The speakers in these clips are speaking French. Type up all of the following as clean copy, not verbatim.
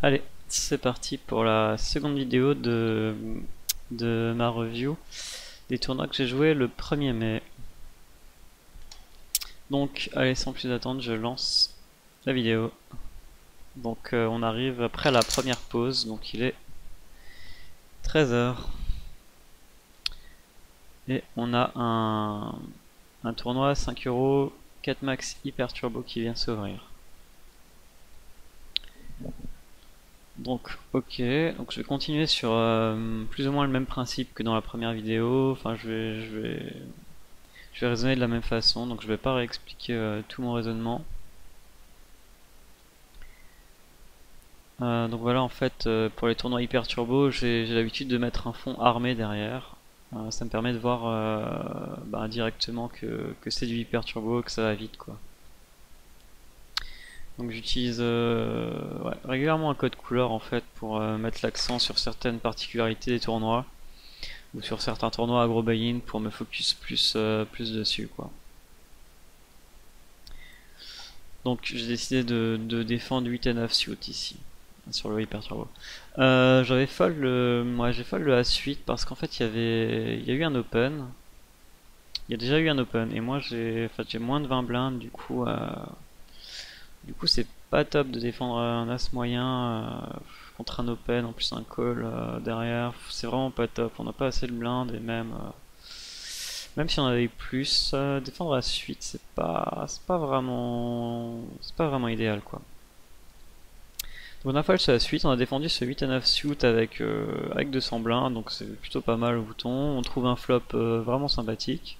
Allez, c'est parti pour la seconde vidéo de ma review des tournois que j'ai joué le 1er mai. Donc, allez, sans plus attendre, je lance la vidéo. Donc, on arrive après la première pause, donc il est 13h. Et on a un tournoi à 5 €, 4 max hyper turbo qui vient s'ouvrir. Donc ok, donc je vais continuer sur plus ou moins le même principe que dans la première vidéo. Enfin je vais raisonner de la même façon, donc je vais pas réexpliquer tout mon raisonnement. Donc voilà, en fait pour les tournois hyper turbo, j'ai l'habitude de mettre un fond armé derrière. Ça me permet de voir directement que c'est du hyper turbo, que ça va vite quoi. Donc j'utilise régulièrement un code couleur en fait pour mettre l'accent sur certaines particularités des tournois ou sur certains tournois agro buy-in pour me focus plus dessus quoi. Donc j'ai décidé de défendre 8 et 9 suit ici sur le hyper turbo. J'avais fold j'ai fold le As-8 parce qu'en fait il y a eu un open. Il y a déjà eu un open et moi j'ai moins de 20 blindes du coup c'est pas top de défendre un As moyen contre un open, en plus un call derrière, c'est vraiment pas top, on n'a pas assez de blindes et même si on avait plus, défendre la suite c'est pas vraiment idéal quoi. Donc on a fold sur la suite, on a défendu ce 8 et 9 suit avec 200 blindes, donc c'est plutôt pas mal au bouton, on trouve un flop vraiment sympathique.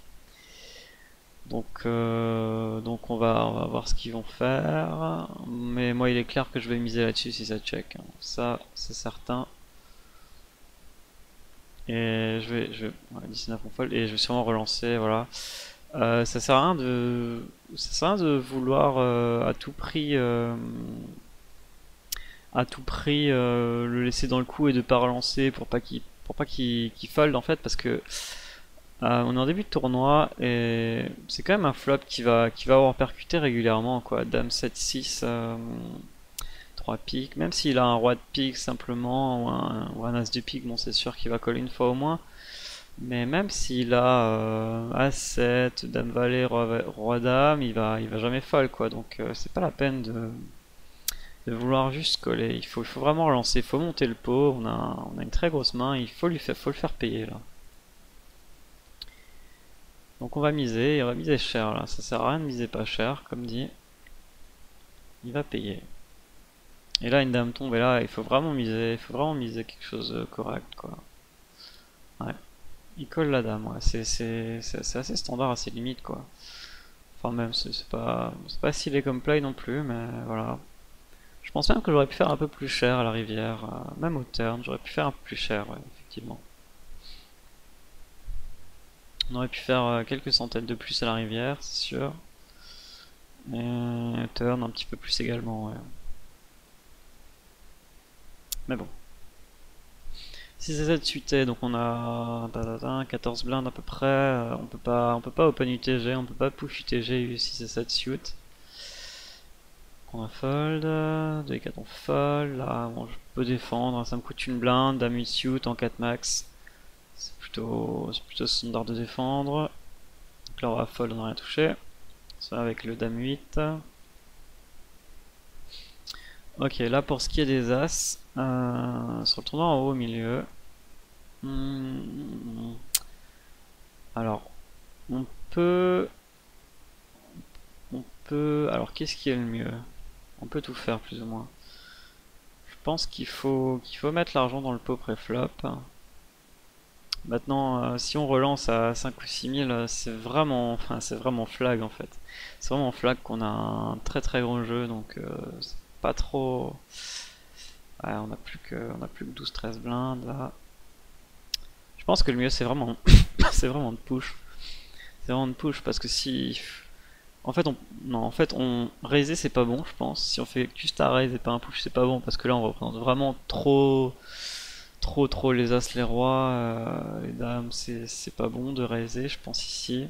Donc on va voir ce qu'ils vont faire. Mais moi il est clair que je vais miser là-dessus si ça check, hein. Ça c'est certain. Et ouais, 19 on fold et je vais sûrement relancer, voilà. Ça sert à rien de vouloir à tout prix le laisser dans le coup et de pas relancer pour pas qu'il fold en fait parce que on est en début de tournoi et c'est quand même un flop qui va avoir percuté régulièrement quoi. Dame 7-6, 3 piques, même s'il a un roi de pique simplement ou un as de pique, bon c'est sûr qu'il va coller une fois au moins. Mais même s'il a As-7, Dame Valet, Roi Dame, il va jamais fold quoi. Donc c'est pas la peine de vouloir juste coller. Il faut vraiment relancer, il faut monter le pot. On a une très grosse main, faut le faire payer là. Donc on va miser cher là, ça sert à rien de miser pas cher, comme dit. Il va payer. Et là une dame tombe et là il faut vraiment miser quelque chose de correct quoi. Ouais. Il colle la dame, ouais. C'est assez standard, assez limite quoi. Enfin même c'est pas stylé comme play non plus, mais voilà. Je pense même que j'aurais pu faire un peu plus cher à la rivière, même au turn, j'aurais pu faire un peu plus cher, ouais, effectivement. On aurait pu faire quelques centaines de plus à la rivière, c'est sûr. Et turn un petit peu plus également, ouais. Mais bon. 6 et 7 suités, donc on a 14 blindes à peu près. On peut pas open UTG, on peut pas push UTG 6 et 7 suit. On a fold, 2 et 4 on fold. Là, bon, je peux défendre, ça me coûte une blinde, dame 8 suit en 4 max. C'est plutôt standard de défendre. Donc là on va fold, on n'a rien touché. Ça avec le dame 8. Ok, là pour ce qui est des as, sur le tournoi en haut au milieu. Alors, on peut, alors qu'est-ce qui est le mieux? On peut tout faire plus ou moins. Je pense qu'il faut mettre l'argent dans le pot pré-flop. Maintenant, si on relance à 5 ou 6 000, c'est vraiment flag en fait. C'est vraiment flag qu'on a un très gros jeu, donc c'est pas trop. Ouais, on a plus que 12-13 blindes là. Je pense que le mieux c'est vraiment, c'est vraiment de push. C'est vraiment de push parce que si, en fait non, en fait on raiser c'est pas bon, je pense. Si on fait juste un raise et pas un push c'est pas bon parce que là on représente vraiment trop les as, les rois, les dames, c'est pas bon de raiser, je pense ici.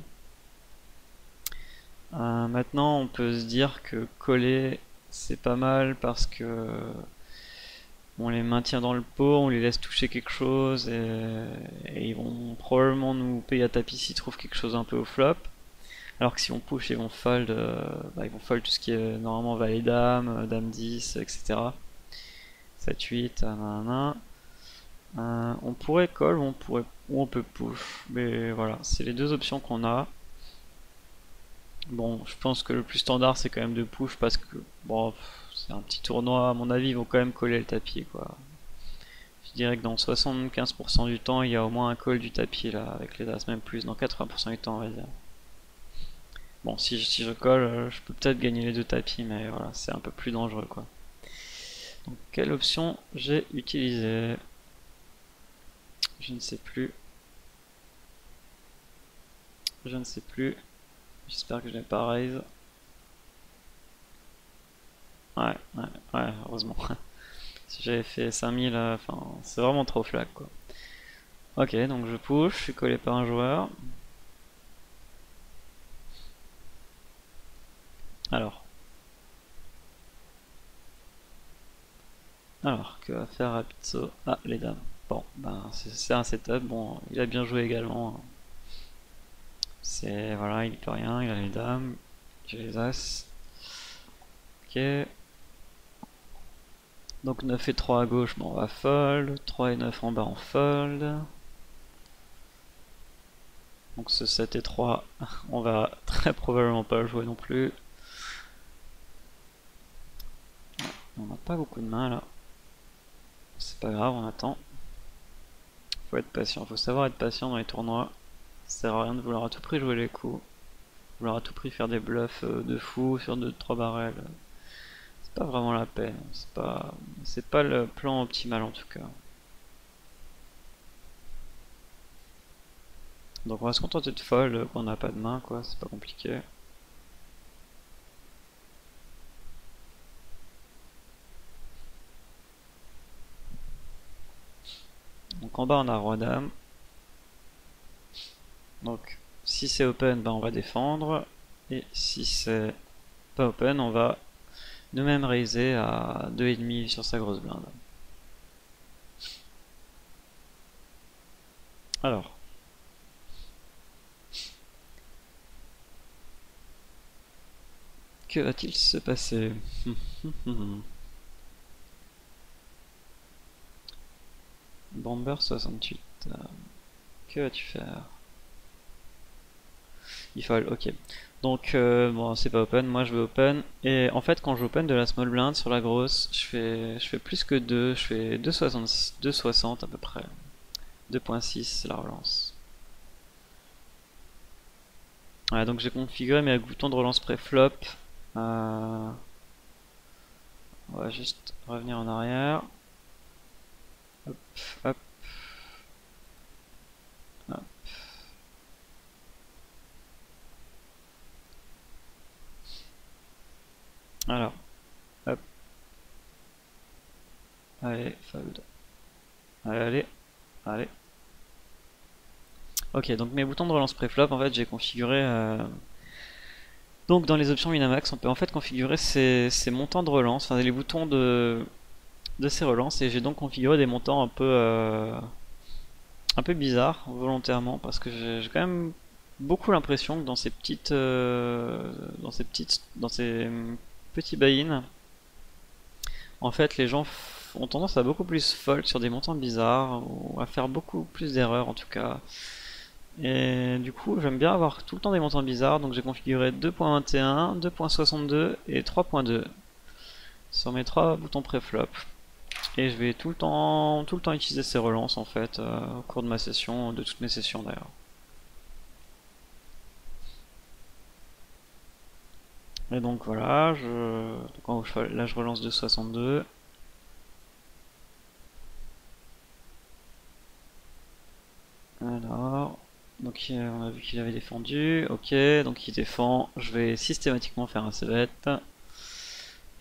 Maintenant, on peut se dire que coller, c'est pas mal parce que on les maintient dans le pot, on les laisse toucher quelque chose et ils vont probablement nous payer à tapis s'ils trouvent quelque chose un peu au flop. Alors que si on push, ils vont fold tout ce qui est normalement valet dame, dame 10, etc. 7, 8, nanana. On pourrait call ou on peut push, mais voilà, c'est les deux options qu'on a. Bon, je pense que le plus standard c'est quand même de push parce que bon, c'est un petit tournoi, à mon avis, ils vont quand même coller le tapis quoi. Je dirais que dans 75% du temps, il y a au moins un call du tapis là avec les as, même plus, dans 80% du temps on va dire. Bon, si je colle, je peux peut-être gagner les deux tapis, mais voilà, c'est un peu plus dangereux quoi. Donc, quelle option j'ai utilisée? Je ne sais plus. Je ne sais plus. J'espère que je n'ai pas raise. Ouais, heureusement. Si j'avais fait 5000, enfin, c'est vraiment trop flag quoi. Ok, donc je push, je suis collé par un joueur. Alors. Alors, que va faire Rapizzo? Ah, les dames. Bon, ben, c'est un setup. Bon, il a bien joué également. C'est, voilà, il peut rien, il a les dames. J'ai les as. Ok. Donc 9 et 3 à gauche, bon, on va fold. 3 et 9 en bas, on fold. Donc ce 7 et 3, on va très probablement pas le jouer non plus. On n'a pas beaucoup de mains là. C'est pas grave, on attend. Faut être patient, faut savoir être patient dans les tournois. Ça sert à rien de vouloir à tout prix jouer les coups. Vouloir à tout prix faire des bluffs de fou sur 2-3 barrels. C'est pas vraiment la peine. C'est pas le plan optimal en tout cas. Donc on va se contenter de fold quand on n'a pas de main quoi, c'est pas compliqué. Donc en bas on a roi dame. Donc si c'est open, ben on va défendre. Et si c'est pas open, on va nous-mêmes raiser à 2,5 sur sa grosse blinde. Alors. Que va-t-il se passer? Bomber 68. Que vas-tu faire? Il fold, ok. Donc bon, c'est pas open, moi je vais open. Et en fait quand j'open de la small blind sur la grosse, je fais plus que 2, je fais 2,60 à peu près. 2,6 c'est la relance. Ouais, donc j'ai configuré mes boutons de relance pré-flop. On va juste revenir en arrière. Hop, hop. Hop. Alors, hop. Allez, fold. Allez. Ok, donc mes boutons de relance pré-flop, en fait, j'ai configuré. Donc, dans les options Winamax, on peut en fait configurer ces montants de relance, enfin les boutons de ces relances, et j'ai donc configuré des montants un peu bizarres volontairement, parce que j'ai quand même beaucoup l'impression que dans ces petits buy-in, en fait, les gens ont tendance à beaucoup plus fold sur des montants bizarres, ou à faire beaucoup plus d'erreurs en tout cas. Et du coup, j'aime bien avoir tout le temps des montants bizarres, donc j'ai configuré 2.21, 2.62 et 3.2 sur mes trois boutons pré-flop. Et je vais tout le temps utiliser ces relances en fait au cours de ma session, de toutes mes sessions d'ailleurs. Et donc voilà, là je relance 2.62. Alors, donc on a vu qu'il avait défendu, ok, donc il défend, je vais systématiquement faire un c-bet.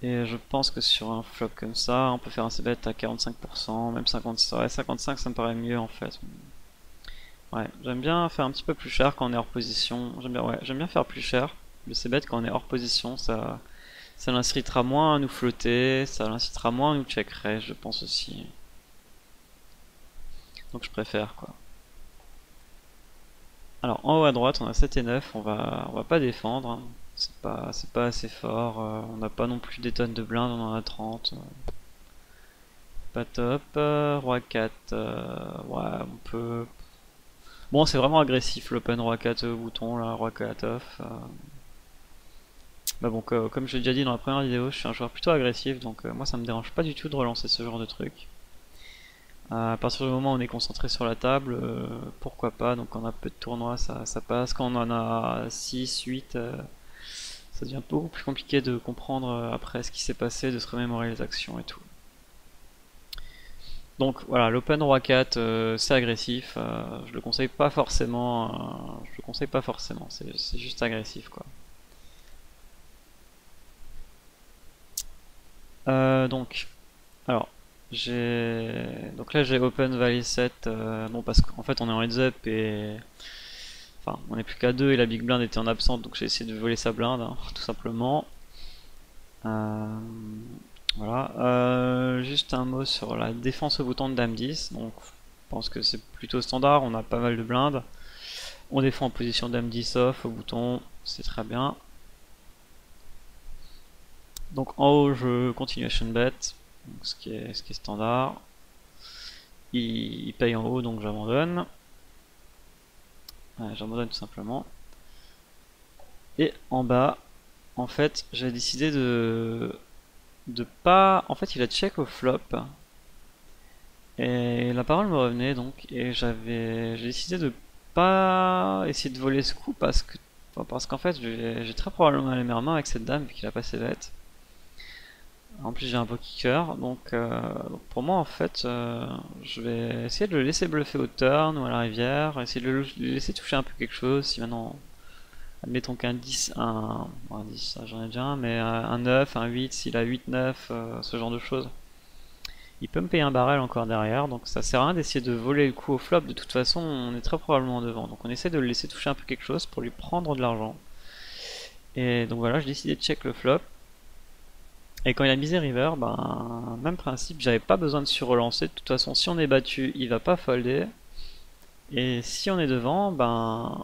Et je pense que sur un flop comme ça, on peut faire un c-bet à 45%, même 55%, ouais, 55 ça me paraît mieux en fait. Ouais, j'aime bien faire un petit peu plus cher quand on est hors position, j'aime bien faire plus cher le c-bet quand on est hors position, Ça l'incitera moins à nous flotter, ça l'incitera moins à nous check raise, je pense aussi. Donc je préfère quoi. Alors en haut à droite on a 7 et 9, on va pas défendre, hein. C'est pas assez fort, on n'a pas non plus des tonnes de blindes, on en a 30. Pas top, roi 4, ouais on peut... Bon c'est vraiment agressif l'open roi 4 bouton là, roi 4 off. Bah bon comme je l'ai déjà dit dans la première vidéo, je suis un joueur plutôt agressif, donc moi ça me dérange pas du tout de relancer ce genre de truc. À partir du moment où on est concentré sur la table, pourquoi pas, donc quand on a peu de tournois ça passe, quand on en a 6, 8, ça devient beaucoup plus compliqué de comprendre après ce qui s'est passé, de se remémorer les actions et tout. Donc voilà, l'Open Roi 4 c'est agressif, je le conseille pas forcément, c'est juste agressif quoi. Donc, alors, donc là j'ai Open Valley 7, bon parce qu'en fait on est en heads up et enfin on est plus qu'à 2 et la big blind était en absente donc j'ai essayé de voler sa blinde hein, tout simplement. Voilà, juste un mot sur la défense au bouton de Dame 10, donc je pense que c'est plutôt standard, on a pas mal de blindes. On défend en position Dame 10 off au bouton, c'est très bien. Donc en haut je continuation bet, donc ce qui est standard. Il paye en haut donc j'abandonne. Ouais, j'abandonne tout simplement. Et en bas, en fait, j'ai décidé de pas. En fait, il a check au flop. Et la parole me revenait donc. Et j'ai décidé de pas essayer de voler ce coup parce qu'en fait, j'ai très probablement les meilleures mains avec cette dame vu qu'il a pas ses bêtes. En plus, j'ai un beau kicker. Donc pour moi, en fait, je vais essayer de le laisser bluffer au turn ou à la rivière. Essayer de le laisser toucher un peu quelque chose. Si maintenant. Admettons qu'un 10, bon, un 10, j'en ai déjà un, mais un 9, un 8, s'il a 8, 9, ce genre de choses. Il peut me payer un barrel encore derrière, donc ça sert à rien d'essayer de voler le coup au flop, de toute façon on est très probablement devant. Donc on essaie de le laisser toucher un peu quelque chose pour lui prendre de l'argent. Et donc voilà, j'ai décidé de check le flop. Et quand il a misé river, ben même principe, j'avais pas besoin de surrelancer, de toute façon si on est battu, il va pas folder. Et si on est devant, ben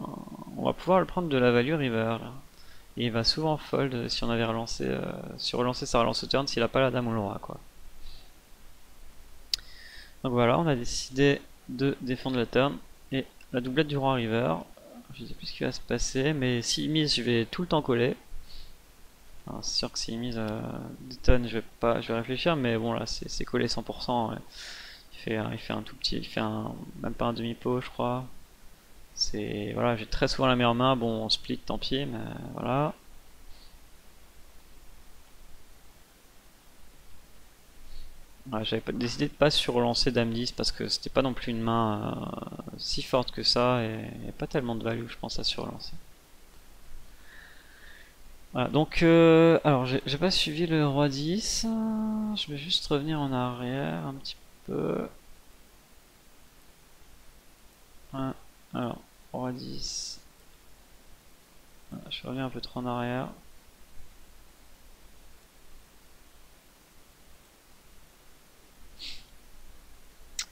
on va pouvoir le prendre de la value river là. Et il va souvent fold si on avait relancé, si relancer sa relance au turn s'il a pas la dame ou le roi quoi. Donc voilà, on a décidé de défendre la turn et la doublette du roi river. Je sais plus ce qui va se passer, mais s'il mise, je vais tout le temps coller. C'est sûr que s'il mise des tonnes, je vais réfléchir, mais bon là c'est collé 100%. Ouais. Il fait un tout petit, même pas un demi-pot, je crois. C'est voilà, j'ai très souvent la meilleure main. Bon, on split, tant pis, mais voilà. Ouais, j'avais décidé de pas surlancer Dame 10 parce que c'était pas non plus une main si forte que ça et il n'y a pas tellement de value, je pense, à surlancer. Voilà, donc alors j'ai pas suivi le roi 10. Je vais juste revenir en arrière un petit peu. Ouais, alors, roi 10. Voilà, je reviens un peu trop en arrière.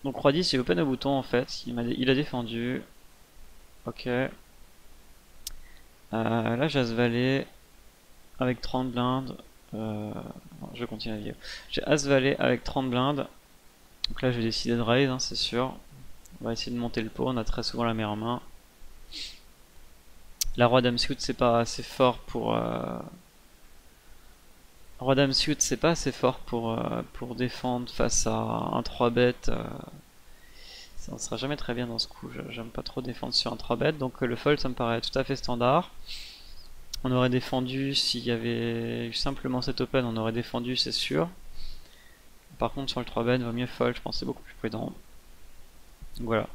Donc roi 10 il open au bouton en fait, il a défendu. Ok. Là j'ai As-Valet avec 30 blindes. Non, je continue la vidéo. J'ai As-Valet avec 30 blindes. Donc là je vais décider de raise, hein, c'est sûr. On va essayer de monter le pot, on a très souvent la meilleure main. La roi dame suit c'est pas assez fort pour... Roi dame suit c'est pas assez fort pour défendre face à un 3 bet. Ça ne sera jamais très bien dans ce coup, j'aime pas trop défendre sur un 3 bet, donc le fold ça me paraît tout à fait standard. On aurait défendu s'il y avait eu simplement cet open, on aurait défendu c'est sûr. Par contre sur le 3 bet, vaut mieux fold, je pense que c'est beaucoup plus prudent. Donc voilà.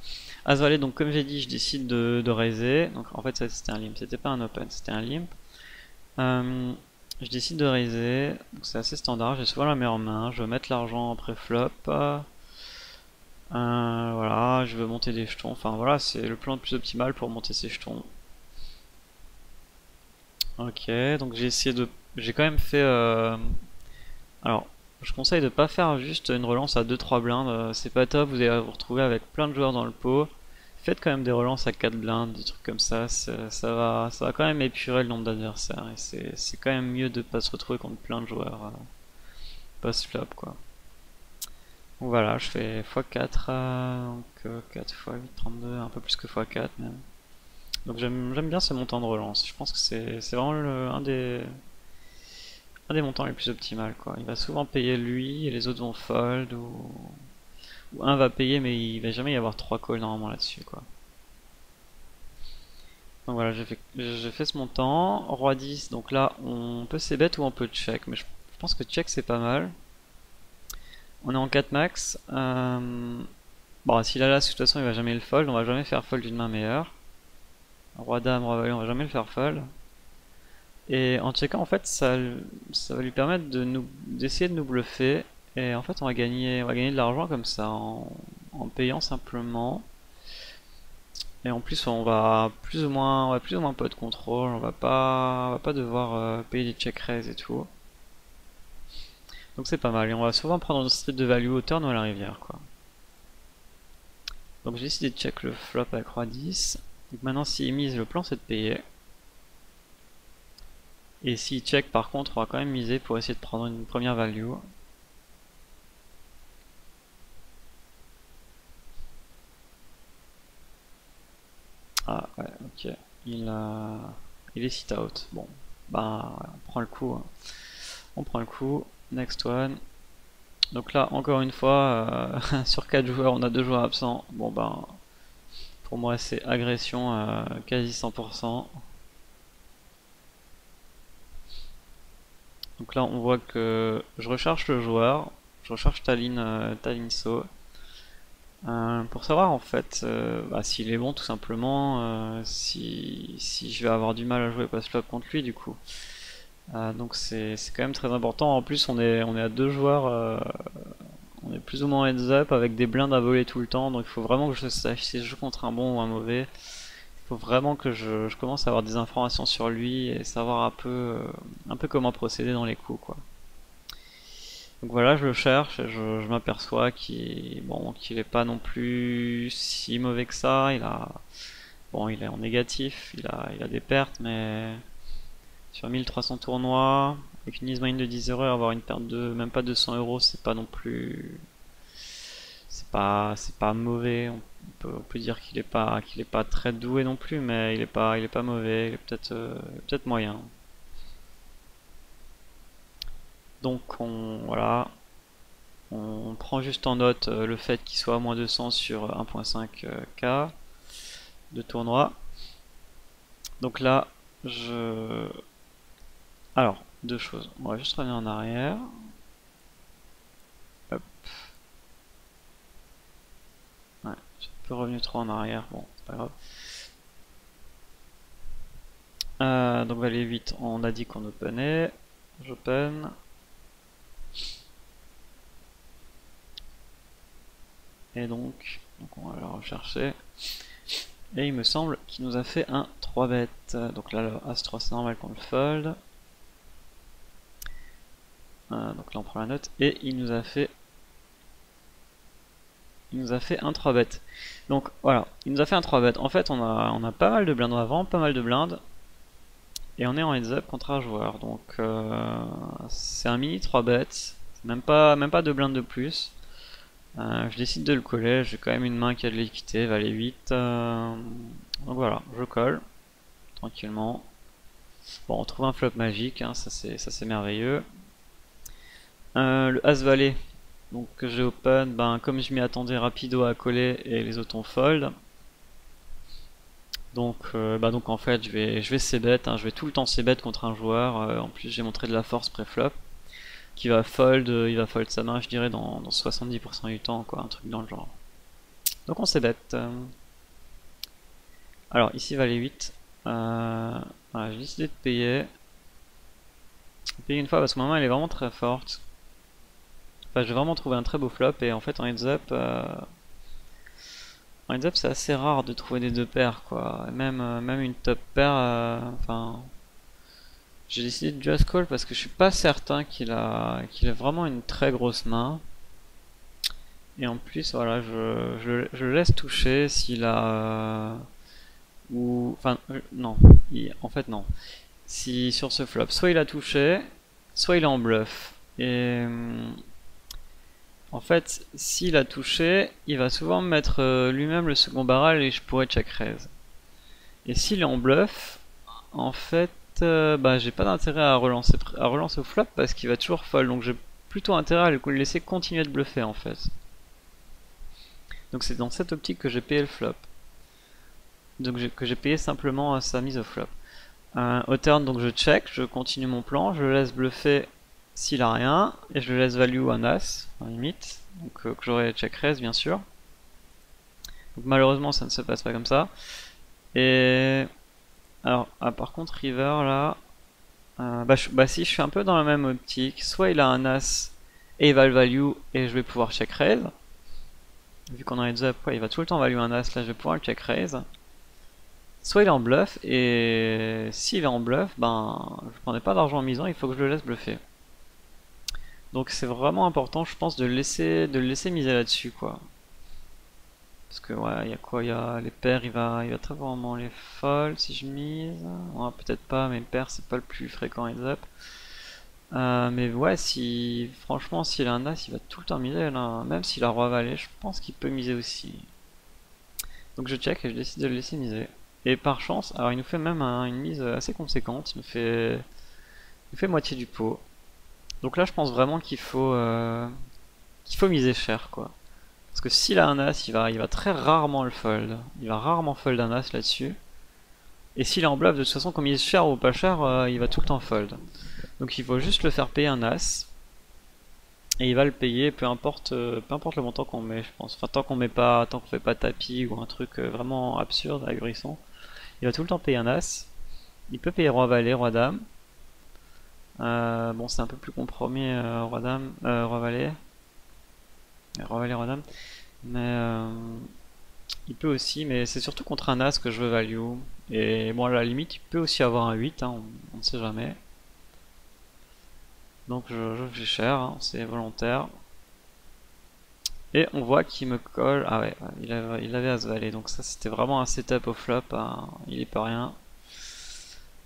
As-Valet, donc comme j'ai dit, je décide de raiser. Donc en fait c'était un limp, c'était pas un open, c'était un limp. Je décide de raiser, c'est assez standard, j'ai souvent la meilleure main, je veux mettre l'argent en pré-flop. Voilà, je veux monter des jetons, enfin voilà, c'est le plan le plus optimal pour monter ces jetons. Ok, donc j'ai essayé de j'ai quand même fait... Alors, je conseille de pas faire juste une relance à 2-3 blindes, c'est pas top, vous allez vous retrouver avec plein de joueurs dans le pot. Faites quand même des relances à 4 blindes, des trucs comme ça, ça va quand même épurer le nombre d'adversaires, et c'est quand même mieux de pas se retrouver contre plein de joueurs post-flop, quoi. Donc voilà, je fais x4, donc 4 x 8, 32, un peu plus que x4 même. Donc j'aime bien ce montant de relance, je pense que c'est vraiment un des montants les plus optimales, quoi. Il va souvent payer lui et les autres vont fold, ou un va payer mais il va jamais y avoir 3 calls normalement là-dessus, quoi. Donc voilà, j'ai fait ce montant. Roi 10, donc là on peut c-bet ou on peut check, mais je pense que check c'est pas mal. On est en 4 max. Bon, s'il a là, de toute façon il va jamais le fold, on va jamais faire fold d'une main meilleure. Roi dame, roi valet, on va jamais le faire fold. Et en checkant, en fait, ça va lui permettre d'essayer de nous bluffer. Et en fait, on va gagner de l'argent comme ça, en payant simplement. Et en plus, on va plus ou moins pas de contrôle. On va pas devoir payer des check raise et tout. Donc c'est pas mal. Et on va souvent prendre une street de value au turn ou à la rivière, quoi. Donc j'ai décidé de check le flop avec roi 10. Donc maintenant, s'il mise, le plan c'est de payer. Et s'il check, par contre, on va quand même miser pour essayer de prendre une première value. Ah ouais, ok. Il est sit out. Bon, bah ouais, on prend le coup, hein. On prend le coup. Next one. Donc là, encore une fois, sur 4 joueurs, on a 2 joueurs absents. Bon bah, pour moi c'est agression quasi 100%. Donc là, on voit que je recharge le joueur. Je recharge Talinso. Pour savoir en fait bah, s'il est bon tout simplement, si je vais avoir du mal à jouer post-flop contre lui du coup. Donc c'est quand même très important. En plus on est à 2 joueurs, on est plus ou moins heads up avec des blindes à voler tout le temps. Donc il faut vraiment que je sache si je joue contre un bon ou un mauvais. Il faut vraiment que je commence à avoir des informations sur lui et savoir un peu comment procéder dans les coups, quoi. Donc voilà, je le cherche et je m'aperçois qu'il est pas non plus si mauvais que ça. Bon, il est en négatif, il a des pertes, mais sur 1300 tournois, avec une ease moyenne de 10 euros, avoir une perte de même pas 200 euros, c'est pas non plus, c'est pas mauvais. On peut dire qu'il est pas très doué non plus, mais il est pas mauvais, il est peut-être moyen. Donc voilà, on prend juste en note le fait qu'il soit à moins 200 sur 1.5K de tournoi. Donc là, alors, deux choses. On va juste revenir en arrière. Hop. Ouais, j'ai un peu revenu trop en arrière. Bon, c'est pas grave. Donc valet 8, on a dit qu'on openait. J'open. Et donc on va la rechercher. Et il me semble qu'il nous a fait un 3 bet. Donc là, le As-3, c'est normal qu'on le fold. Donc là, on prend la note. Et il nous a fait un 3 bet. Donc voilà, il nous a fait un 3 bet. En fait, on a pas mal de blindes avant, pas mal de blindes. Et on est en heads up contre un joueur. Donc c'est un mini 3 bet. Même pas de blindes de plus. Je décide de le coller, j'ai quand même une main qui a de l'équité, valet 8. Donc voilà, je colle tranquillement. Bon, on trouve un flop magique, hein, ça c'est merveilleux. Le As-Valet, donc que j'ai open, ben, comme je m'y attendais rapido à coller et les autres ont fold. Donc, donc en fait je vais c-bet, hein, je vais tout le temps c-bet contre un joueur. En plus j'ai montré de la force pré-flop qui va fold, il va fold sa main, je dirais, dans 70% du temps, quoi, un truc dans le genre. Donc on c-bet. Alors ici valet 8. Voilà, j'ai décidé de payer. Payer une fois parce que ma main elle est vraiment très forte. Enfin, j'ai vraiment trouvé un très beau flop et en fait en heads up c'est assez rare de trouver des deux paires, quoi. Même une top paire, enfin J'ai décidé de just call parce que je suis pas certain qu'il a vraiment une très grosse main. Et en plus, voilà, je le laisse toucher s'il a... ou... Enfin, non. En fait, non. Si sur ce flop, soit il a touché, soit il est en bluff. Et en fait, s'il a touché, il va souvent me mettre lui-même le second barrel et je pourrais check raise. Et s'il est en bluff, en fait, bah, j'ai pas d'intérêt à relancer au flop parce qu'il va toujours fold. Donc j'ai plutôt intérêt à le laisser continuer de bluffer en fait. Donc c'est dans cette optique que j'ai payé le flop. Donc que j'ai payé simplement sa mise au flop. Au turn, donc je check, je continue mon plan, je le laisse bluffer s'il a rien, et je le laisse value un as, en limite, donc que j'aurai check raise bien sûr. Donc malheureusement ça ne se passe pas comme ça. Et alors, par contre river là, bah si je suis un peu dans la même optique, soit il a un as et il va le value et je vais pouvoir check raise. Vu qu'on a heads up, ouais, il va tout le temps value un as, là je vais pouvoir le check raise. Soit il est en bluff, et s'il est en bluff, ben je prenais pas d'argent en misant, il faut que je le laisse bluffer. Donc c'est vraiment important, je pense, de le laisser miser là-dessus, quoi. Parce que ouais, il y a quoi? Il y a les paires, il va très probablement les fold si je mise. Ouais, peut-être pas, mais paires c'est pas le plus fréquent heads up. Mais ouais, si franchement s'il a un as, il va tout le temps miser là. Même s'il a roi valet, je pense qu'il peut miser aussi. Donc je check et je décide de le laisser miser. Et par chance, alors il nous fait même une mise assez conséquente, il nous fait moitié du pot. Donc là je pense vraiment qu'il faut miser cher quoi. Parce que s'il a un as, il va très rarement le fold. Il va rarement fold un as là-dessus. Et s'il est en bluff, de toute façon, comme il est cher ou pas cher, il va tout le temps fold. Donc il faut juste le faire payer un as. Et il va le payer, peu importe le montant qu'on met, je pense. Enfin, tant qu'on fait pas tapis ou un truc vraiment absurde, ahurissant. Il va tout le temps payer un as. Il peut payer roi valet, roi dame. Bon, c'est un peu plus compromis, roi dame, roi valet. Roi valet, roi dame. Mais il peut aussi, mais c'est surtout contre un as que je veux value. Et bon, à la limite, il peut aussi avoir un 8, hein, on ne sait jamais. Donc je fais cher, hein, c'est volontaire. Et on voit qu'il me colle. Ah ouais, il avait as valet, donc ça c'était vraiment un setup au flop. Hein. Il est pas rien.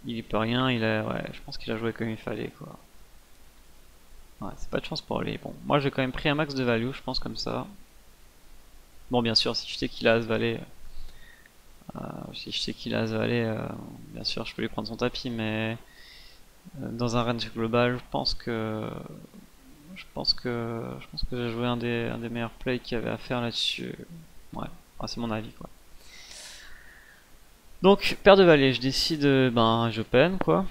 Il est pas rien, ouais, je pense qu'il a joué comme il fallait quoi. Ouais, c'est pas de chance pour lui. Bon, moi j'ai quand même pris un max de value, je pense comme ça. Bon, bien sûr, si je sais qu'il a as valet, si je sais qu'il a as valet, bien sûr, je peux lui prendre son tapis, mais dans un range global, je pense que j'ai joué un des meilleurs plays qu'il y avait à faire là-dessus. Ouais, c'est mon avis quoi. Donc, paire de valets, je décide, ben, j'open quoi.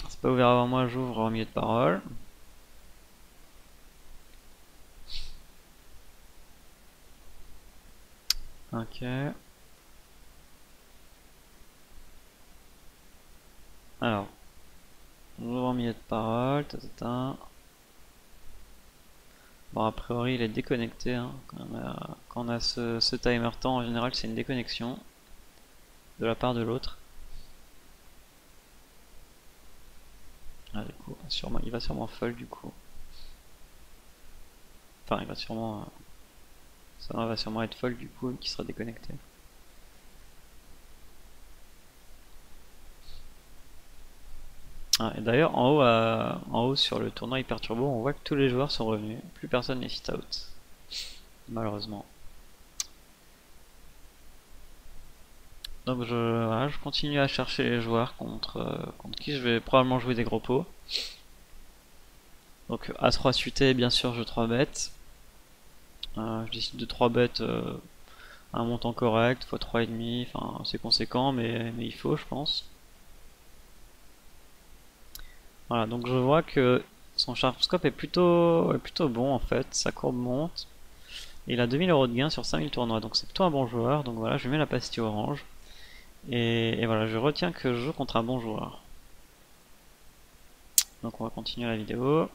C'est pas ouvert avant moi, j'ouvre en milieu de parole. Ok. Alors, j'ouvre en milieu de parole, Bon, a priori, il est déconnecté. Hein. Quand on a ce timer temps, en général, c'est une déconnexion de la part de l'autre. Ah, du coup, il va sûrement fold du coup. Enfin, il va sûrement. Ça va sûrement être fold du coup, qui sera déconnecté. Ah, et d'ailleurs, en haut sur le tournoi Hyper Turbo, on voit que tous les joueurs sont revenus. Plus personne n'est sit out. Malheureusement. Donc voilà, je continue à chercher les joueurs contre qui je vais probablement jouer des gros pots. Donc A3 suité, bien sûr, je 3 bêtes. Je décide de 3 bêtes à un montant correct, x 3,5, enfin c'est conséquent, mais il faut, je pense. Voilà, donc je vois que son Sharpscope est plutôt bon en fait, sa courbe monte. Et il a 2000 euros de gain sur 5000 tournois, donc c'est plutôt un bon joueur. Donc voilà, je lui mets la pastille orange. Et voilà, je retiens que je joue contre un bon joueur. Donc on va continuer la vidéo.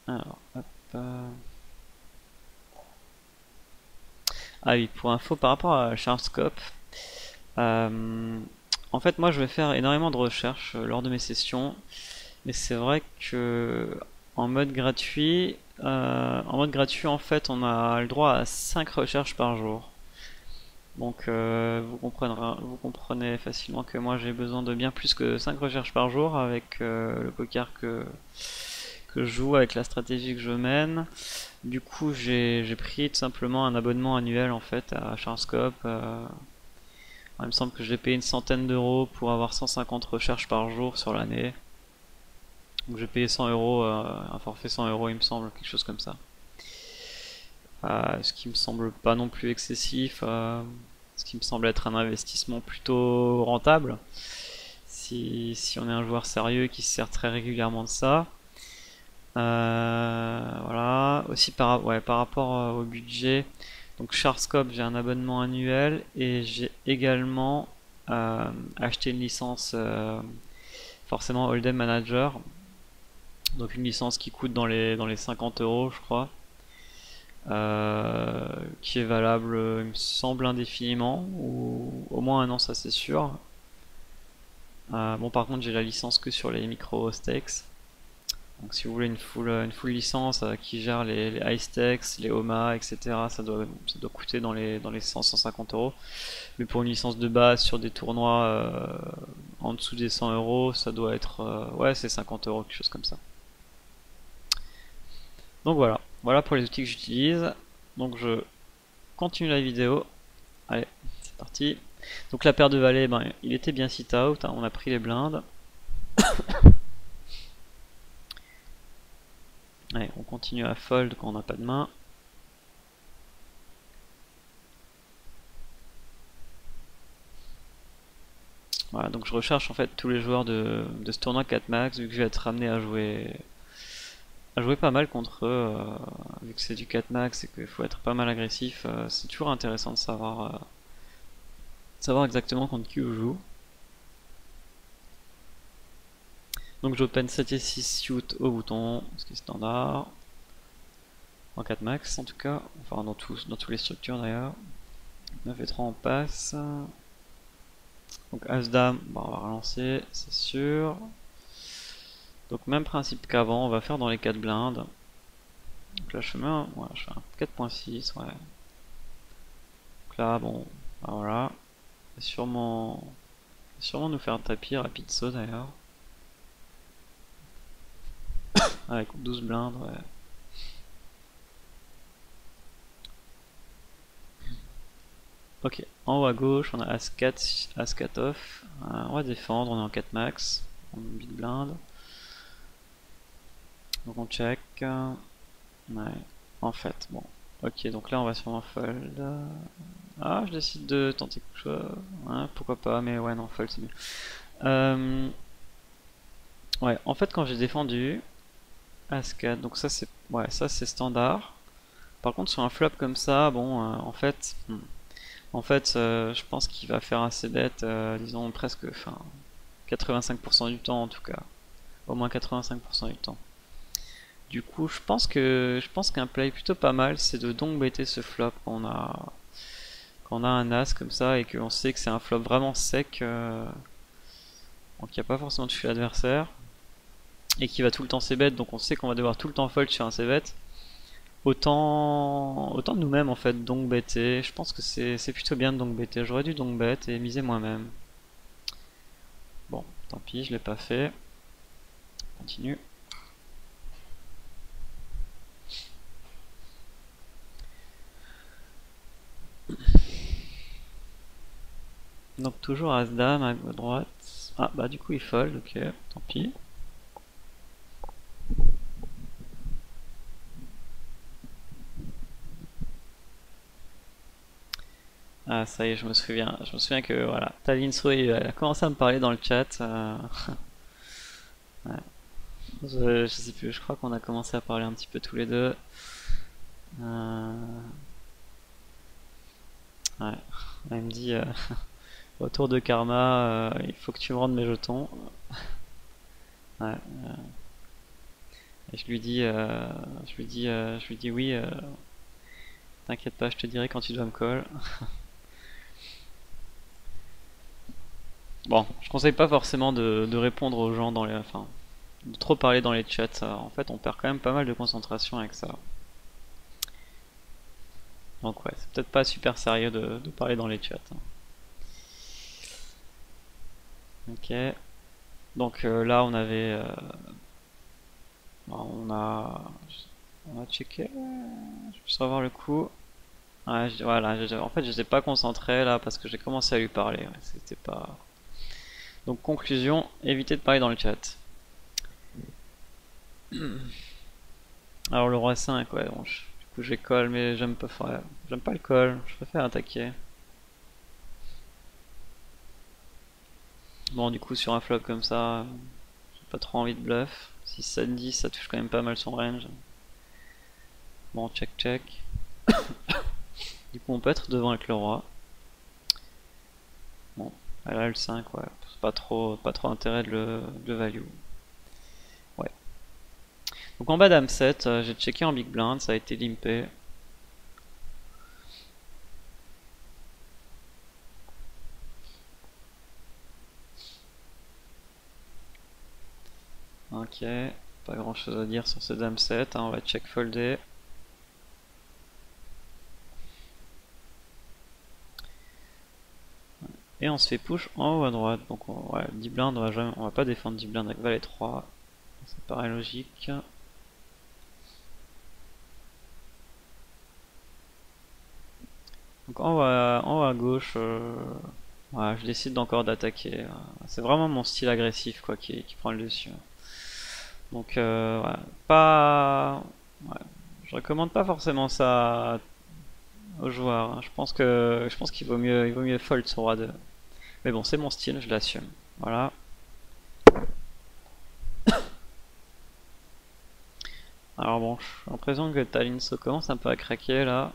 Alors, hop. Ah oui, pour info, par rapport à Sharpscope, euh, en fait, moi je vais faire énormément de recherches lors de mes sessions, mais c'est vrai que en mode gratuit, en fait, on a le droit à 5 recherches par jour. Donc vous comprenez facilement que moi j'ai besoin de bien plus que 5 recherches par jour avec le poker que je joue, avec la stratégie que je mène. Du coup j'ai pris tout simplement un abonnement annuel en fait à Charscope. Il me semble que j'ai payé une centaine d'euros pour avoir 150 recherches par jour sur l'année. Donc j'ai payé 100 euros, un forfait 100 euros il me semble, quelque chose comme ça. Ce qui me semble pas non plus excessif, ce qui me semble être un investissement plutôt rentable. Si on est un joueur sérieux qui se sert très régulièrement de ça. Voilà. Aussi par rapport au budget, donc Charscope, j'ai un abonnement annuel et j'ai également acheté une licence forcément Hold'em Manager. Donc une licence qui coûte dans les 50 euros je crois. Qui est valable, il me semble, indéfiniment, ou au moins un an, ça c'est sûr. Bon, par contre, j'ai la licence que sur les micro stakes. Donc, si vous voulez une full licence qui gère les high stakes, les OMA, etc., ça doit coûter dans les 100-150 euros. Mais pour une licence de base sur des tournois en dessous des 100 euros, ça doit être, ouais, c'est 50 euros, quelque chose comme ça. Donc voilà pour les outils que j'utilise. Donc je continue la vidéo. Allez, c'est parti. Donc la paire de valets, ben, il était bien sit out, hein, on a pris les blindes. Allez, on continue à fold quand on n'a pas de main. Voilà, donc je recherche en fait tous les joueurs de ce tournoi 4 max, vu que je vais être amené à jouer pas mal contre eux, vu que c'est du 4 max et qu'il faut être pas mal agressif. C'est toujours intéressant de savoir exactement contre qui on joue. Donc j'open 7 et 6 shoot au bouton, ce qui est standard. En 4 max en tout cas, enfin dans tous les structures d'ailleurs. 9 et 3 on passe. Donc As-Dame, bon, on va relancer, c'est sûr. Donc même principe qu'avant, on va faire dans les 4 blindes. Donc là je fais un 4.6, ouais. Donc là bon, bah voilà. Il va sûrement nous faire un tapis rapide saut d'ailleurs. Avec 12 blindes, ouais. Ok, en haut à gauche, on a As-4, As-4 off. On va défendre, on est en 4 max. On bit blind. Donc on check. Ouais, en fait, bon. Ok, donc là on va sûrement fold. Ah, je décide de tenter quelque chose. Ouais, pourquoi pas, mais ouais, non, fold c'est mieux. Ouais, en fait, quand j'ai défendu As-4, donc ça c'est ouais, ça c'est standard. Par contre, sur un flop comme ça, bon, je pense qu'il va faire assez bête, disons presque, enfin, 85% du temps en tout cas, au moins 85% du temps. Du coup, je pense qu'un play plutôt pas mal, c'est de donc bêter ce flop quand on a un as comme ça et qu'on sait que c'est un flop vraiment sec, donc il n'y a pas forcément de toucher l'adversaire et qui va tout le temps c-bet, donc on sait qu'on va devoir tout le temps fold sur un c-bet. Autant nous-mêmes en fait donc bêter. Je pense que c'est plutôt bien de donc bêter. J'aurais dû donc bet et miser moi-même. Bon, tant pis, je l'ai pas fait. Continue. Donc toujours As-Dame à droite. Ah bah du coup il fold, ok, tant pis. Ah ça y est, je me souviens que voilà, Talinsro elle a commencé à me parler dans le chat. Ouais. Je sais plus, je crois qu'on a commencé à parler un petit peu tous les deux. Ouais, elle me dit autour de Karma, il faut que tu me rendes mes jetons. Ouais, et je lui dis oui, T'inquiète pas, je te dirai quand tu dois me call. Bon, je conseille pas forcément de répondre aux gens dans les... Enfin, de trop parler dans les chats. En fait, on perd quand même pas mal de concentration avec ça. Donc ouais, c'est peut-être pas super sérieux de parler dans les chats, hein. Ok. Donc là, on avait... on a... On a checké. Je peux savoir le coup. Ouais, voilà, en fait, je n'étais pas concentré là parce que j'ai commencé à lui parler. Ouais, c'était pas. Donc, conclusion, évitez de parler dans le chat. Alors, le roi 5, ouais, bon, du coup, j'ai call, mais j'aime pas, ouais, j'aime pas le call, je préfère attaquer. Bon, du coup, sur un flop comme ça, j'ai pas trop envie de bluff. Si ça 10, ça touche quand même pas mal son range. Bon, check, check. Du coup, on peut être devant avec le roi. Bon, là, le 5, ouais, c'est pas trop intérêt de le value. Ouais. Donc en bas dame 7, j'ai checké en big blind, ça a été limpé. Ok, pas grand chose à dire sur ce dame 7, hein, on va check folder. Et on se fait push en haut à droite, donc ouais, 10 blindes, on va pas défendre 10 blindes avec valet 3, ça paraît logique. Donc en haut à gauche, ouais, je décide encore d'attaquer. C'est vraiment mon style agressif quoi qui prend le dessus. Donc ouais, pas... Ouais, je recommande pas forcément ça aux joueurs, hein. Je pense il vaut mieux fold sur roi 2. Mais bon, c'est mon style, je l'assume. Voilà. Alors bon, j'ai l'impression que Talinso commence un peu à craquer là.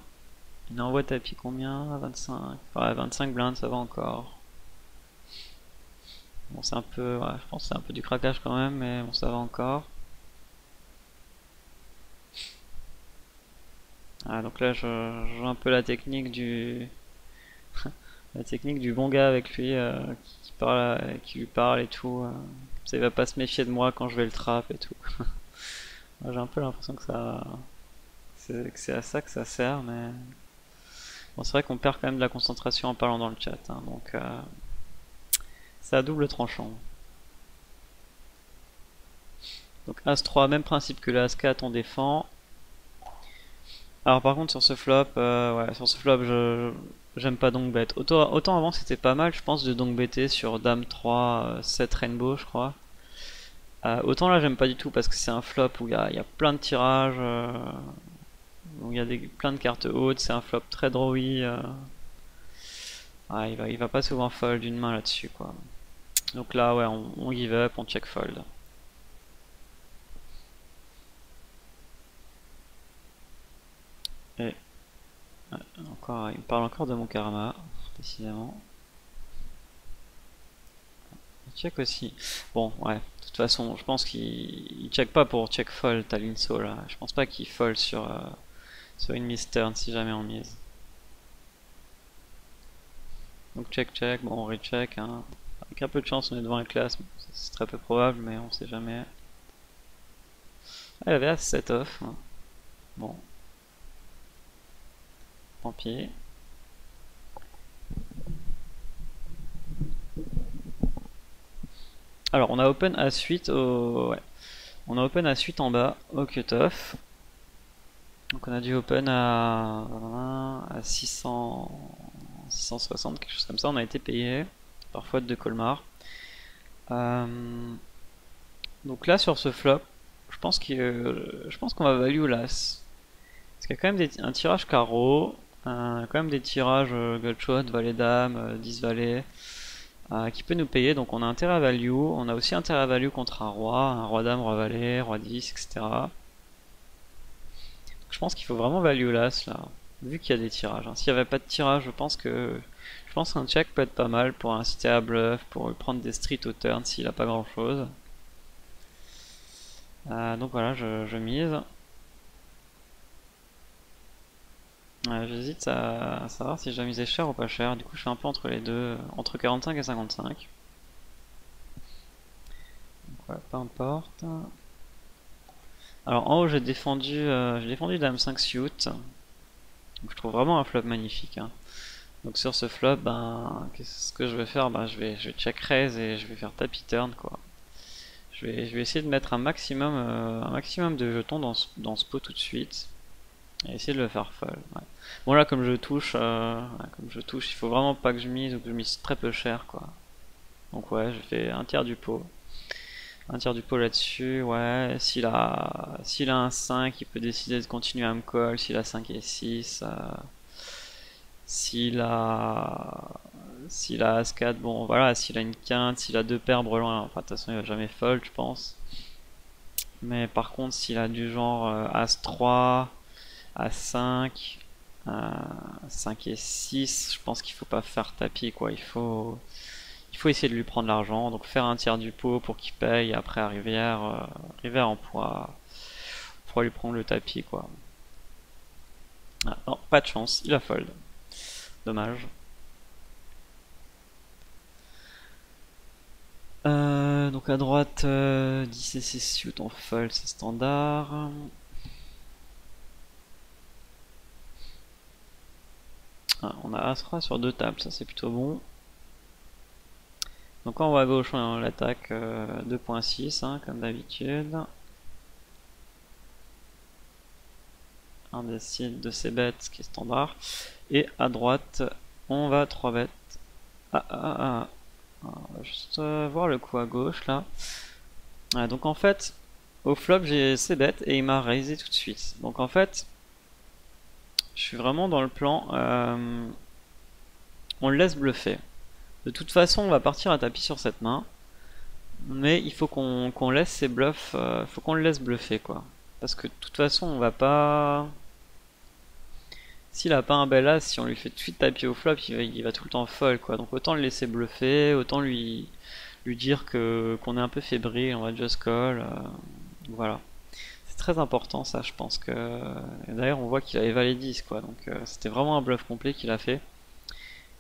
Il envoie tapis combien? 25. Ouais, 25 blindes, ça va encore. Bon, c'est un peu... Ouais, je pense que c'est un peu du craquage quand même, mais bon, ça va encore. Ah, donc là, je joue un peu la technique du... la technique du bon gars avec lui, qui lui parle et tout. Ça, il va pas se méfier de moi quand je vais le trap et tout. J'ai un peu l'impression que c'est à ça que ça sert, mais bon, c'est vrai qu'on perd quand même de la concentration en parlant dans le chat, hein, donc c'est à double tranchant. Donc As-3, même principe que le As-4, on défend. Alors par contre sur ce flop, ouais, sur ce flop, j'aime pas donc bet. Autant avant c'était pas mal, je pense, de donc better sur Dame 3, 7 Rainbow, je crois. Autant là j'aime pas du tout parce que c'est un flop où il y a plein de tirages, où il y a plein de cartes hautes, c'est un flop très drawy. Ah, il va pas souvent fold d'une main là-dessus quoi. Donc là ouais, on give up, on check fold. Et encore, il me parle encore de mon karma, décidément. Il check aussi. Bon, ouais, de toute façon, je pense qu'il check pas pour check fold Talinso là. Je pense pas qu'il fold sur une miss turn si jamais on mise. Donc check check, bon on recheck, hein. Avec un peu de chance on est devant la classe, c'est très peu probable mais on sait jamais. Ah, il avait As 7 off, hein. Bon, tant pis. Alors on a open As 8 au... Ouais. On a open As 8 en bas au cutoff. Donc on a dû open à 660, quelque chose comme ça, on a été payé par faute de Colmar. Donc là sur ce flop, je pense qu'on va value l'As. Parce qu'il y a quand même un tirage carreau, quand même des tirages gutshot, valet dame, 10 valet, qui peut nous payer, donc on a intérêt à value, on a aussi intérêt à value contre un roi dame, roi valet, roi 10, etc. Je pense qu'il faut vraiment value l'As là, vu qu'il y a des tirages, hein. S'il n'y avait pas de tirage, je pense qu'un check peut être pas mal pour inciter à bluff, pour lui prendre des streets au turn s'il a pas grand chose. Donc voilà, je mise. J'hésite à savoir si je dois miser cher ou pas cher. Du coup, je suis un peu entre les deux, entre 45 et 55. Donc, ouais, peu importe. Alors en haut, j'ai défendu Dame 5 suit. Donc, je trouve vraiment un flop magnifique, hein. Donc sur ce flop, ben, qu'est-ce que je vais faire? Ben, je vais check raise et je vais faire tapis turn, quoi. Je vais essayer de mettre un maximum de jetons dans ce pot tout de suite. Et essayer de le faire fold. Ouais. Bon là, comme je touche, il faut vraiment pas que je mise ou que je mise très peu cher, quoi. Donc ouais, je fais un tiers du pot. Un tiers du pot là-dessus, ouais. S'il a un 5, il peut décider de continuer à me call. S'il a 5 et 6, s'il a s'il a As-4, bon voilà, s'il a une quinte, s'il a deux paires breloin, enfin de toute façon il va jamais fold je pense. Mais par contre s'il a du genre As-3, As-5, 5 et 6, je pense qu'il faut pas faire tapis quoi, il faut essayer de lui prendre l'argent, donc faire un tiers du pot pour qu'il paye, et après à rivière on pourra lui prendre le tapis quoi. Ah, non, pas de chance, il a fold. Dommage. Donc à droite, 10 et 6 suit en fold, c'est standard. Ah, on a As-3 sur deux tables, ça c'est plutôt bon. Donc en haut à gauche, on l'attaque 2.6, hein, comme d'habitude. Un de ces bêtes qui est standard. Et à droite, on va 3 bêtes. On va juste voir le coup à gauche là. Donc en fait, au flop, j'ai ces bêtes et il m'a raisé tout de suite. Donc en fait, je suis vraiment dans le plan. On le laisse bluffer. De toute façon, on va partir à tapis sur cette main. Mais il faut qu'on laisse ses bluffs. Faut qu'on le laisse bluffer quoi. Parce que de toute façon, on va pas. S'il a pas un bel as, si on lui fait tout de suite tapis au flop, il va tout le temps fold quoi. Donc autant le laisser bluffer, autant lui dire que qu'on est un peu fébrile, on va just call. Voilà. C'est très important ça, je pense que. D'ailleurs, on voit qu'il avait valet 10 quoi. Donc c'était vraiment un bluff complet qu'il a fait.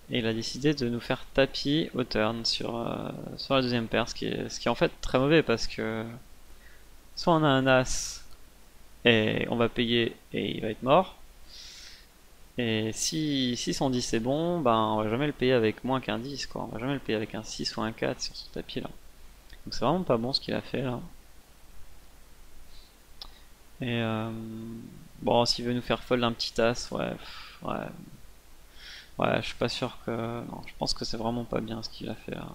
Et il a décidé de nous faire tapis au turn sur la deuxième paire, ce qui est en fait très mauvais parce que soit on a un as et on va payer et il va être mort. Et si son 10 est bon, ben on va jamais le payer avec moins qu'un 10 quoi. On va jamais le payer avec un 6 ou un 4 sur ce tapis là. Donc c'est vraiment pas bon ce qu'il a fait là. Et bon, s'il veut nous faire fold un petit as, ouais. Ouais, je suis pas sûr que. Non, je pense que c'est vraiment pas bien ce qu'il a fait là.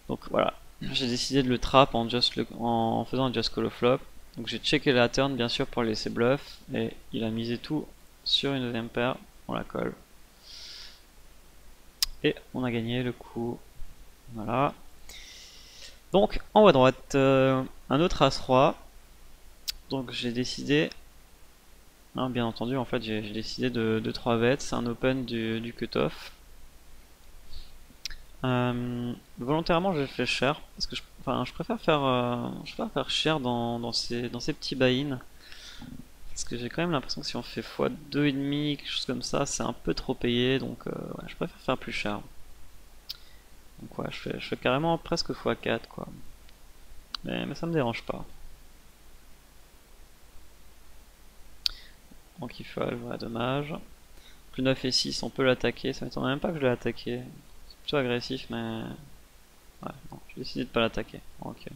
Donc voilà, j'ai décidé de le trap en faisant un just call au flop. Donc j'ai checké la turn bien sûr pour laisser bluff. Et il a misé tout sur une deuxième paire. On la colle. Et on a gagné le coup. Voilà. Donc en haut à droite, un autre As-Roi. Donc j'ai décidé. Hein, bien entendu, en fait, j'ai décidé de 3 bêtes. C'est un open du cutoff. Volontairement, j'ai fait cher parce que je préfère faire cher dans ces petits buy-in parce que j'ai quand même l'impression que si on fait x2,5, quelque chose comme ça, c'est un peu trop payé donc ouais, je préfère faire plus cher. Donc ouais, je fais carrément presque x4 quoi. Mais ça me dérange pas. Donc il faut, ouais, dommage. Plus 9 et 6, on peut l'attaquer. Ça m'étonne même pas que je l'ai attaqué. C'est plutôt agressif, mais. Ouais, non, j'ai décidé de pas l'attaquer. Ok.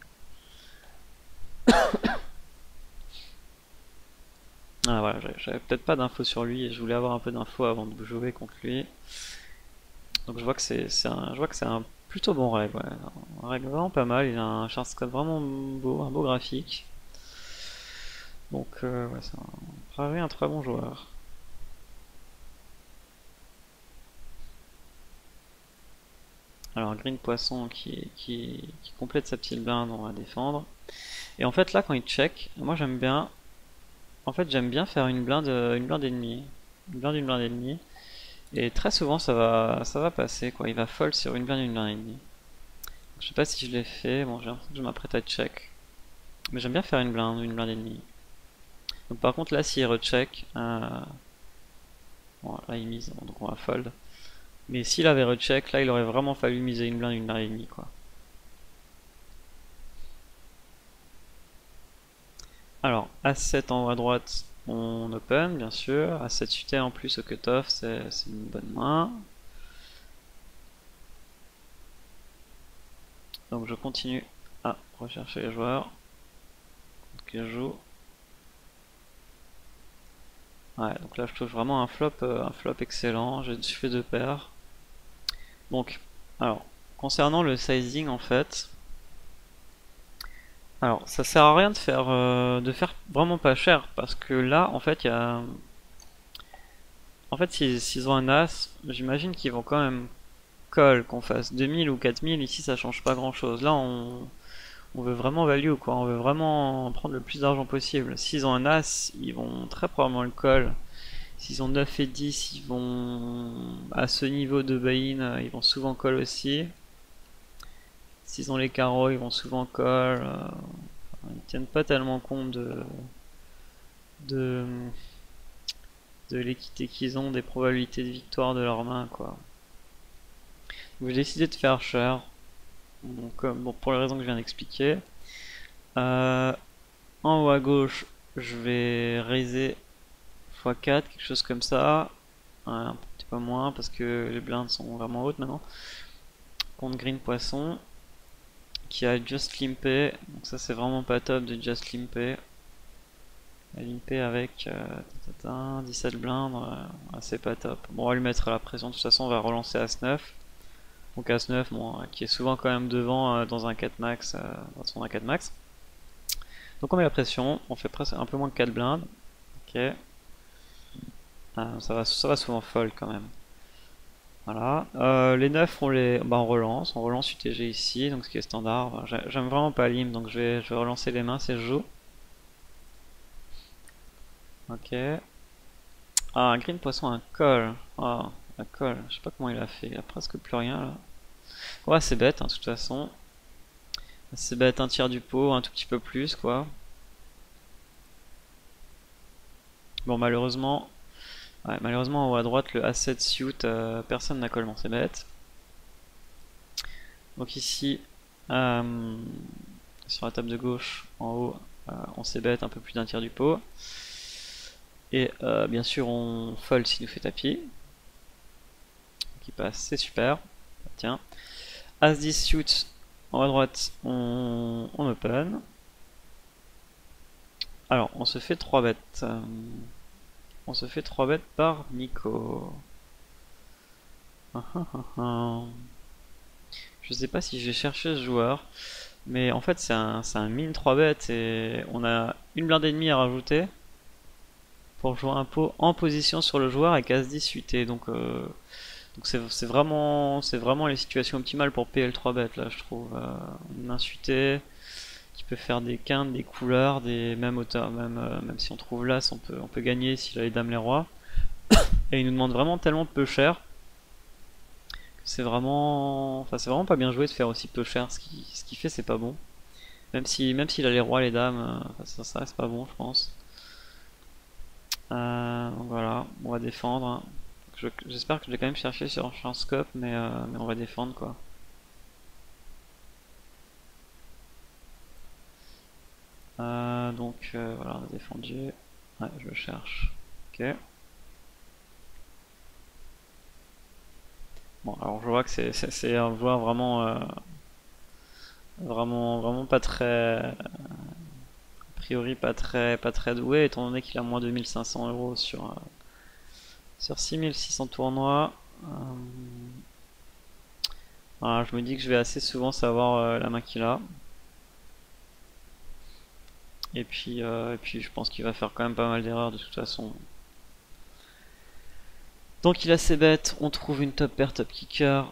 Ah voilà, j'avais peut-être pas d'infos sur lui et je voulais avoir un peu d'infos avant de jouer contre lui. Donc je vois que c'est un plutôt bon règle, ouais. Un règle vraiment pas mal, il a un chart scope vraiment beau, un beau graphique. Donc ouais, c'est un très bon joueur. Alors green poisson qui complète sa petite blinde, on va défendre. Et en fait là quand il check, moi j'aime bien. En fait j'aime bien faire une blinde ennemie. Une blinde ennemie. Et très souvent ça va passer quoi. Il va fold sur une blinde ennemie. Je sais pas si je l'ai fait, bon j'ai l'impression que je m'apprête à check. Mais j'aime bien faire une blinde ennemie. Donc par contre là s'il recheck, bon, là il mise, donc on va fold. Mais s'il avait recheck, là il aurait vraiment fallu miser une blinde et demie quoi. Alors A7 en haut à droite, on open bien sûr. A7 suité en plus au cutoff, c'est une bonne main. Donc je continue à rechercher les joueurs qui jouent. Ouais, donc là je touche vraiment un flop excellent. Je fais deux paires. Donc, alors, concernant le sizing en fait, alors ça sert à rien de faire vraiment pas cher parce que là en fait il y a, en fait s'ils ont un as, j'imagine qu'ils vont quand même call qu'on fasse 2000 ou 4000 ici ça change pas grand chose. Là on veut vraiment value quoi, on veut vraiment prendre le plus d'argent possible. S'ils ont un as, ils vont très probablement le call. S'ils ont 9 et 10, ils vont à ce niveau de buy-in, ils vont souvent call aussi. S'ils ont les carreaux, ils vont souvent call. Ils tiennent pas tellement compte de, de l'équité qu'ils ont, des probabilités de victoire de leur main quoi. Donc j'ai décidé de faire cher. Donc, bon, pour les raisons que je viens d'expliquer. En haut à gauche, je vais raiser x4, quelque chose comme ça. Un petit peu moins parce que les blindes sont vraiment hautes maintenant. Contre green poisson qui a just limpé. Donc ça c'est vraiment pas top de just limper. Limper avec 17 blindes, c'est pas top. Bon on va lui mettre la pression, de toute façon on va relancer As-9. Donc As-9 bon, qui est souvent quand même devant dans un 4 max, dans son 4 max. Donc on met la pression, on fait presque un peu moins que 4 blindes. Ok. Ça va souvent fold quand même. Voilà. Les 9 on relance UTG ici, donc ce qui est standard. J'aime vraiment pas limp, donc je vais relancer les mains si je joue. Ok. Ah, un green poisson, un call. Ah, un call. Je sais pas comment il a fait. Il a presque plus rien là. Ouais, c'est bête, hein, de toute façon. C'est bête, un tiers du pot, un tout petit peu plus, quoi. Bon, malheureusement, ouais, malheureusement, en haut à droite, le A7 suit, personne n'a call, bon, c'est bête. Donc ici, sur la table de gauche, en haut, on s'ébête un peu plus d'un tiers du pot. Et bien sûr, on fold s'il nous fait tapis. Qui passe, c'est super. Tiens. As-10 suit, en haut à droite, on open. Alors, on se fait 3 bêtes. On se fait 3 bêtes par Nico. Je sais pas si je vais chercher ce joueur. Mais en fait, c'est un min 3 bêtes et on a une blinde et demie à rajouter pour jouer un pot en position sur le joueur avec As-10 suité. Donc c'est vraiment les situations optimales pour PL 3 bêtes là, je trouve. Une main suitée qui peut faire des quintes, des couleurs, des même hauteur, même si on trouve l'as, on peut gagner s'il a les dames les rois. Et il nous demande vraiment tellement peu cher. C'est vraiment pas bien joué de faire aussi peu cher. Ce qu'il fait, c'est pas bon. Même s'il a les rois, les dames, ça reste pas bon, je pense. Donc voilà, on va défendre, hein. J'espère que je vais quand même chercher sur un scope, mais on va défendre quoi. Donc voilà, on a défendu. Ouais, je le cherche. Ok. Bon, alors je vois que c'est un joueur vraiment pas très, a priori pas très doué, étant donné qu'il a moins de 1500 euros sur 6600 tournois. Voilà, je me dis que je vais assez souvent savoir la main qu'il a. Et puis je pense qu'il va faire quand même pas mal d'erreurs de toute façon. Donc il a ses bêtes, on trouve une top pair, top kicker,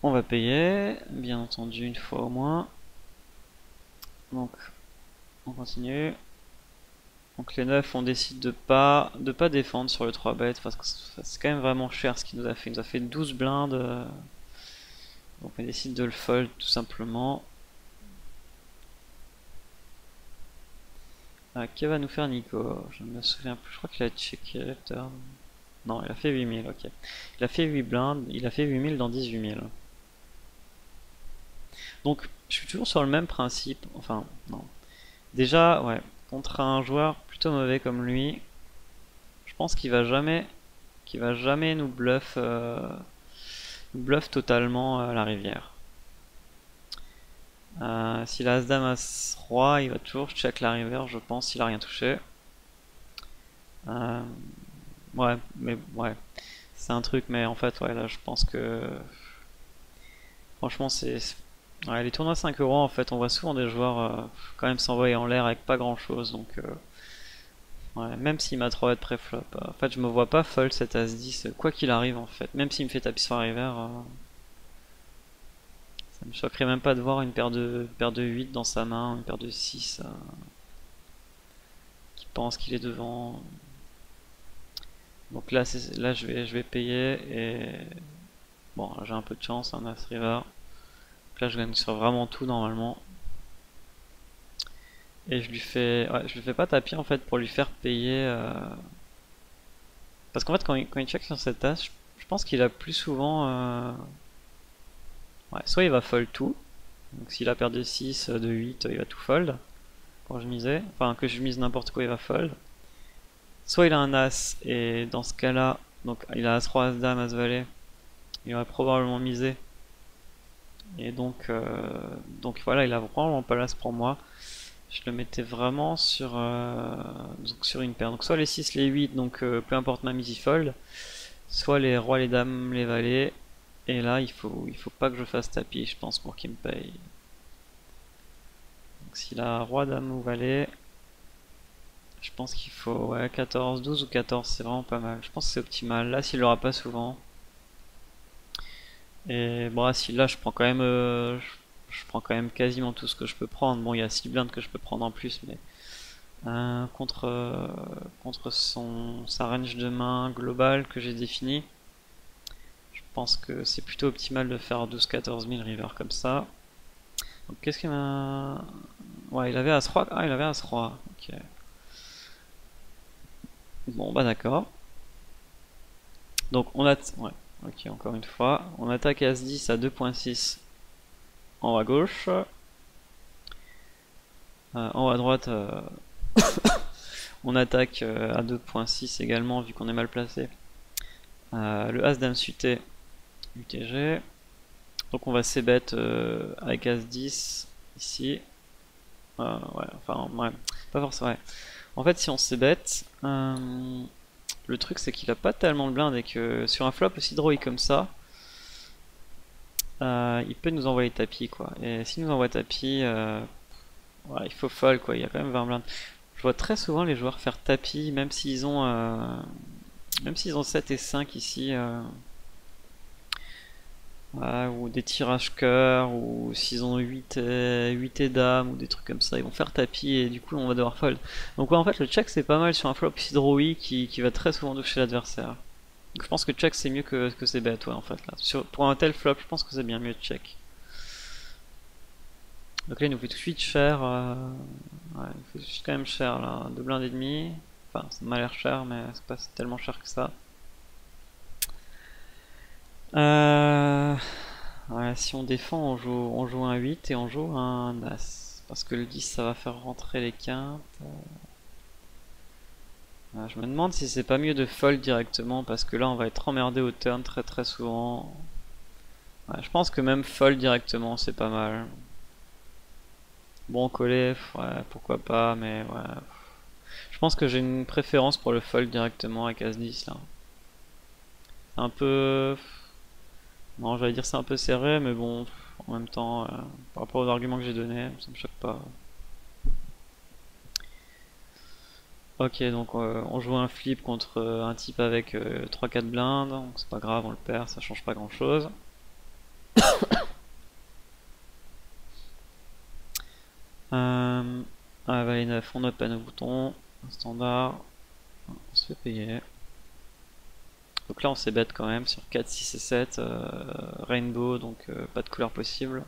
on va payer, bien entendu une fois au moins. Donc on continue. Donc les 9 on décide de pas défendre sur le 3 bêtes parce que c'est quand même vraiment cher ce qu'il nous a fait. Il nous a fait 12 blindes. Donc on décide de le fold tout simplement. Que va nous faire Nico? Je ne me souviens plus, je crois qu'il a checké le turn. Non, il a fait 8000, ok. Il a fait 8 blindes, il a fait 8000 dans 18 000. Donc, je suis toujours sur le même principe, enfin, non. Déjà, ouais, contre un joueur plutôt mauvais comme lui, je pense qu'il va jamais nous bluff totalement la rivière. S'il a As-Dame As-Roi, il va toujours check la rivière, je pense, s'il a rien touché. Euh, ouais, mais ouais, c'est un truc, mais en fait, ouais, là, je pense que franchement, ouais, les tournois 5 euros, en fait, on voit souvent des joueurs quand même s'envoyer en l'air avec pas grand chose, donc ouais, même s'il m'a 3 de préflop, en fait, je me vois pas fold cet As-10, quoi qu'il arrive, en fait, même s'il me fait taper sur la rivière. Ça me choquerait même pas de voir une paire de 8 dans sa main, une paire de 6 qui pense qu'il est devant. Donc là, là je vais payer et bon, j'ai un peu de chance, un As River. Donc là, je gagne sur vraiment tout normalement. Et je lui fais pas tapis en fait pour lui faire payer. Parce qu'en fait, quand il check sur cette As, je pense qu'il a plus souvent. Ouais, soit il va fold tout. Donc s'il a paire de 6, de 8, il va tout fold. Quand je misais. Enfin, que je mise n'importe quoi, il va fold. Soit il a un As, et dans ce cas-là, donc il a As-Roi, As-Dame, As-Valet, il aurait probablement misé. Et donc voilà, il a probablement pas l'As pour moi. Je le mettais vraiment sur une paire. Donc soit les 6, les 8, donc peu importe ma mise, il fold. Soit les rois, les dames, les valets. Et là, il faut pas que je fasse tapis, je pense, pour qu'il me paye. Donc s'il a roi, dame ou valet, je pense qu'il faut ouais, 14, 12 ou 14, c'est vraiment pas mal. Je pense que c'est optimal. Là, s'il l'aura pas souvent. Et bon, là, si là, je prends quand même quasiment tout ce que je peux prendre. Bon, il y a 6 blindes que je peux prendre en plus, mais contre sa range de main globale que j'ai défini, je pense que c'est plutôt optimal de faire 12-14 000 river comme ça. Donc, qu'est-ce qu'il m'a. Ouais, il avait As-Roi. Ah, il avait As-Roi. Ok. Bon, bah d'accord. Donc, ouais. Ok, encore une fois. On attaque As-10 à 2.6 en haut à gauche. En haut à droite, on attaque à 2.6 également, vu qu'on est mal placé. Le As-Dame suité, UTG. Donc, on va c-bet avec As-10 ici. Ouais, enfin, ouais. Pas forcément, ouais. En fait, si on c-bet, le truc c'est qu'il a pas tellement de blindes et que sur un flop aussi droïque comme ça, il peut nous envoyer tapis quoi. Et s'il nous envoie tapis, voilà, il faut fold quoi. Il y a quand même 20 blindes. Je vois très souvent les joueurs faire tapis, même s'ils ont 7 et 5 ici. Voilà, ou des tirages cœur, ou s'ils ont 8 et dame, ou des trucs comme ça, ils vont faire tapis et du coup on va devoir fold. Donc ouais, en fait le check c'est pas mal sur un flop Hydroï qui va très souvent toucher l'adversaire. Donc je pense que check c'est mieux que c'est bet, ouais en fait là. Pour un tel flop je pense que c'est bien mieux de check. Donc là il nous fait tout de suite cher, ouais, il nous fait tout de suite quand même cher là, 2 blindes et demi. Enfin ça m'a l'air cher mais c'est pas tellement cher que ça. Euh... Ouais, si on défend, on joue un 8 et on joue un As. Parce que le 10, ça va faire rentrer les quintes. Je me demande si c'est pas mieux de fold directement, parce que là, on va être emmerdé au turn très très souvent. Ouais, je pense que même fold directement, c'est pas mal. Bon, coller, ouais, pourquoi pas, mais ouais. Je pense que j'ai une préférence pour le fold directement avec As-10 là. C'est un peu. Non, j'allais dire c'est un peu serré, mais bon, en même temps, par rapport aux arguments que j'ai donnés, ça me choque pas. Ok, donc on joue un flip contre un type avec 3-4 blindes, donc c'est pas grave, on le perd, ça change pas grand chose. Valet 9, on open au bouton, un standard, on se fait payer. Donc là on s'est bet quand même sur 4, 6 et 7, rainbow, donc pas de couleur possible.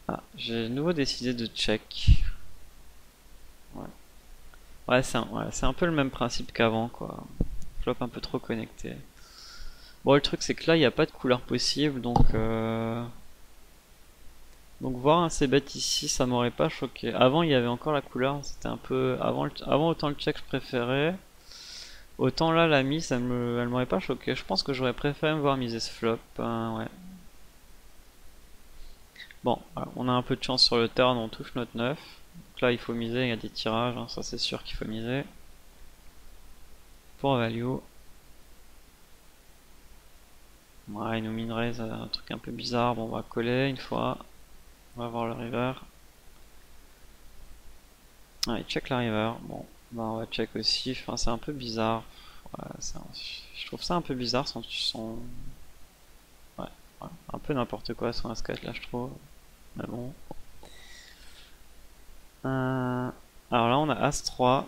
Ah, j'ai de nouveau décidé de check. Ouais. Ouais, c'est un peu le même principe qu'avant, quoi. Flop un peu trop connecté. Bon, le truc, c'est que là, il n'y a pas de couleur possible, donc voir un c-bet ici, ça m'aurait pas choqué. Avant, il y avait encore la couleur, c'était un peu... Avant, autant le check, je préférais. Autant là, la mise, elle m'aurait pas choqué. Je pense que j'aurais préféré me voir miser ce flop. Ouais. Bon, voilà, on a un peu de chance sur le turn, on touche notre 9. Donc là, il faut miser, il y a des tirages, hein, ça c'est sûr qu'il faut miser. Pour value. Ouais, il nous minerait un truc un peu bizarre. Bon, on va coller une fois. On va voir le river. Ah, il check la river. Bon, bah on va check aussi. Enfin, c'est un peu bizarre. Ouais, je trouve ça un peu bizarre ouais, ouais, un peu n'importe quoi son As-4 là, je trouve. Mais bon. Alors là, on a As-3.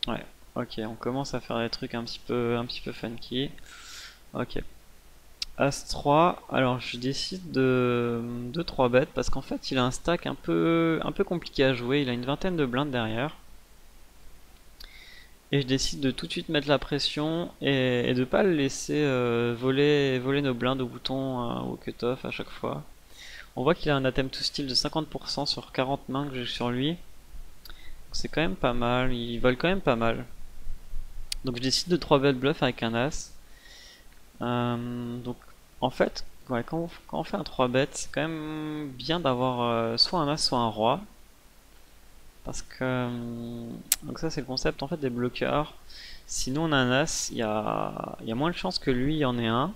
Ouais, ok, on commence à faire des trucs un petit peu funky. Ok. As-3, alors je décide de 3 bêtes parce qu'en fait il a un stack un peu compliqué à jouer, il a une vingtaine de blindes derrière. Et je décide de tout de suite mettre la pression et de pas le laisser voler nos blindes au bouton ou au cut-off à chaque fois. On voit qu'il a un attempt to steal de 50% sur 40 mains que j'ai sur lui. C'est quand même pas mal, il vole quand même pas mal. Donc je décide de 3 bet bluff avec un As. Donc en fait, ouais, quand on fait un 3 bet, c'est quand même bien d'avoir soit un As soit un Roi. Parce que donc ça c'est le concept en fait des bloqueurs. Sinon on a un As, il y a moins de chances que lui y en ait un.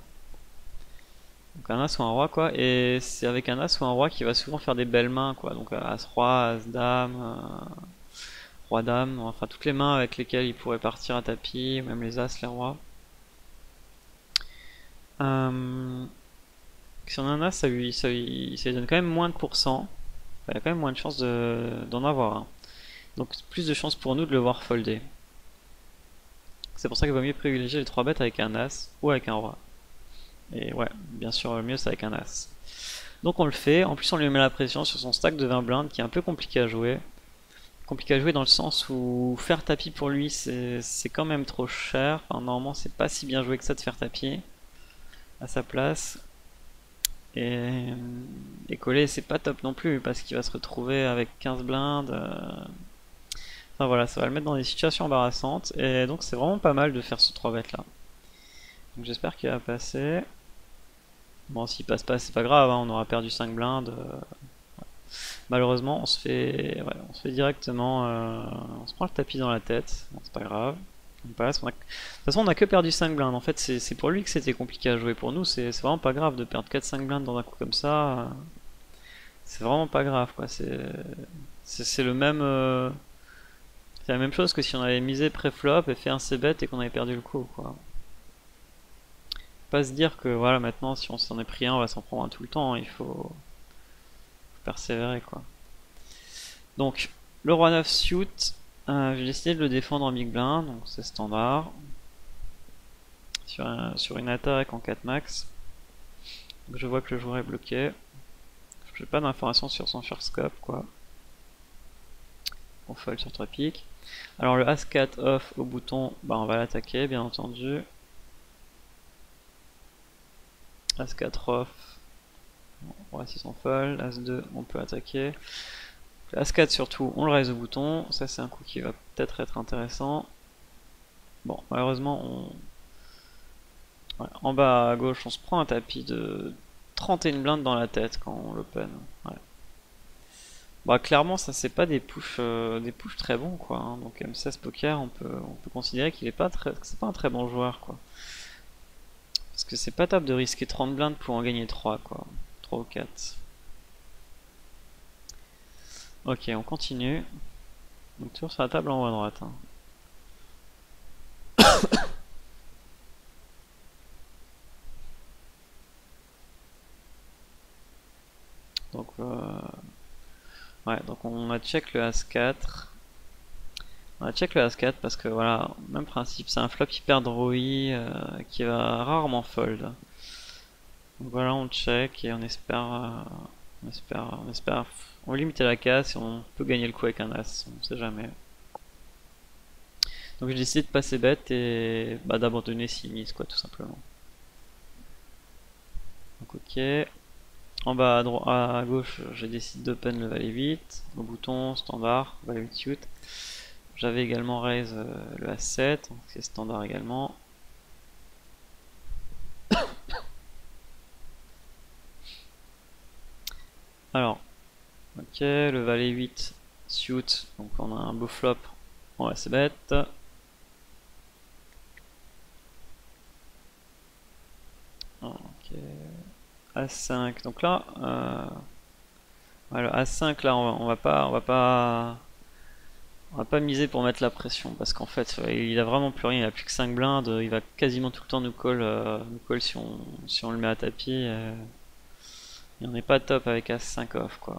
Donc un As ou un Roi quoi. Et c'est avec un As ou un Roi qui va souvent faire des belles mains quoi. Donc As Roi, As Dame, Roi Dame, enfin toutes les mains avec lesquelles il pourrait partir à tapis, même les As, les Rois. Si on en a, ça lui donne quand même moins de pourcents. Enfin, il y a quand même moins de chances d'en avoir un. Donc plus de chances pour nous de le voir folder. C'est pour ça qu'il vaut mieux privilégier les 3 bêtes avec un As ou avec un Roi. Et ouais, bien sûr, le mieux c'est avec un As. Donc on le fait, en plus on lui met la pression sur son stack de 20 blindes qui est un peu compliqué à jouer. Compliqué à jouer dans le sens où faire tapis pour lui c'est quand même trop cher. Enfin, normalement c'est pas si bien joué que ça de faire tapis à sa place. Et, et coller c'est pas top non plus parce qu'il va se retrouver avec 15 blindes. Enfin voilà, ça va le mettre dans des situations embarrassantes. Et donc c'est vraiment pas mal de faire ce 3 bet là. Donc j'espère qu'il va passer. Bon, s'il passe pas, c'est pas grave, hein, on aura perdu 5 blindes. Malheureusement, on se fait directement. On se prend le tapis dans la tête. Bon, c'est pas grave. On passe. De toute façon, on a que perdu 5 blindes. En fait, c'est pour lui que c'était compliqué à jouer. Pour nous, c'est vraiment pas grave de perdre 4-5 blindes dans un coup comme ça. C'est vraiment pas grave, quoi. C'est le même. C'est la même chose que si on avait misé pré-flop et fait un c-bet et qu'on avait perdu le coup, quoi. Pas se dire que voilà, maintenant, si on s'en est pris un, on va s'en prendre un tout le temps. Il faut persévérer, quoi. Donc, le roi 9 suit, j'ai décidé de le défendre en big blind, donc c'est standard. Sur une attaque en 4 max. Donc je vois que le joueur est bloqué. J'ai pas d'informations sur son first scope, quoi. On fold sur 3 piques. Alors le As-4 off au bouton, bah on va l'attaquer, bien entendu. As-4 off. Bon, Roi 6 on fold. As-2 on peut attaquer. As-4 surtout, on le raise au bouton. Ça c'est un coup qui va peut-être être intéressant. Bon, malheureusement, ouais, en bas à gauche, on se prend un tapis de 31 blindes dans la tête quand on l'open. Ouais. Bah clairement, ça c'est pas des pushs très bons quoi. Hein. Donc M16 Poker, on peut considérer qu'il est pas très, que c'est pas un très bon joueur quoi. Parce que c'est pas top de risquer 30 blindes pour en gagner 3 quoi. 3 ou 4. Ok, on continue. Donc toujours sur la table en haut à droite. Hein. Donc ouais, donc on a check le As-4. On a check le As-4 parce que voilà, même principe, c'est un flop hyper drawy qui va rarement fold. Donc voilà, on check et on va limiter la casse et on peut gagner le coup avec un As, on sait jamais. Donc j'ai décidé de passer bête et bah, d'abandonner 6 mises quoi tout simplement. Donc ok. En bas à, à gauche j'ai décidé d'open le valet 8. Au bouton standard, valet 8 shoot. J'avais également raise le A7, donc c'est standard également. Alors, ok, le valet 8 suit, donc on a un beau flop en assez bête. Ok, A5, donc là, voilà, A5 là on va pas miser pour mettre la pression parce qu'en fait il a vraiment plus rien, il a plus que 5 blindes, il va quasiment tout le temps nous call si on le met à tapis. Et on n'est pas top avec As5 off quoi.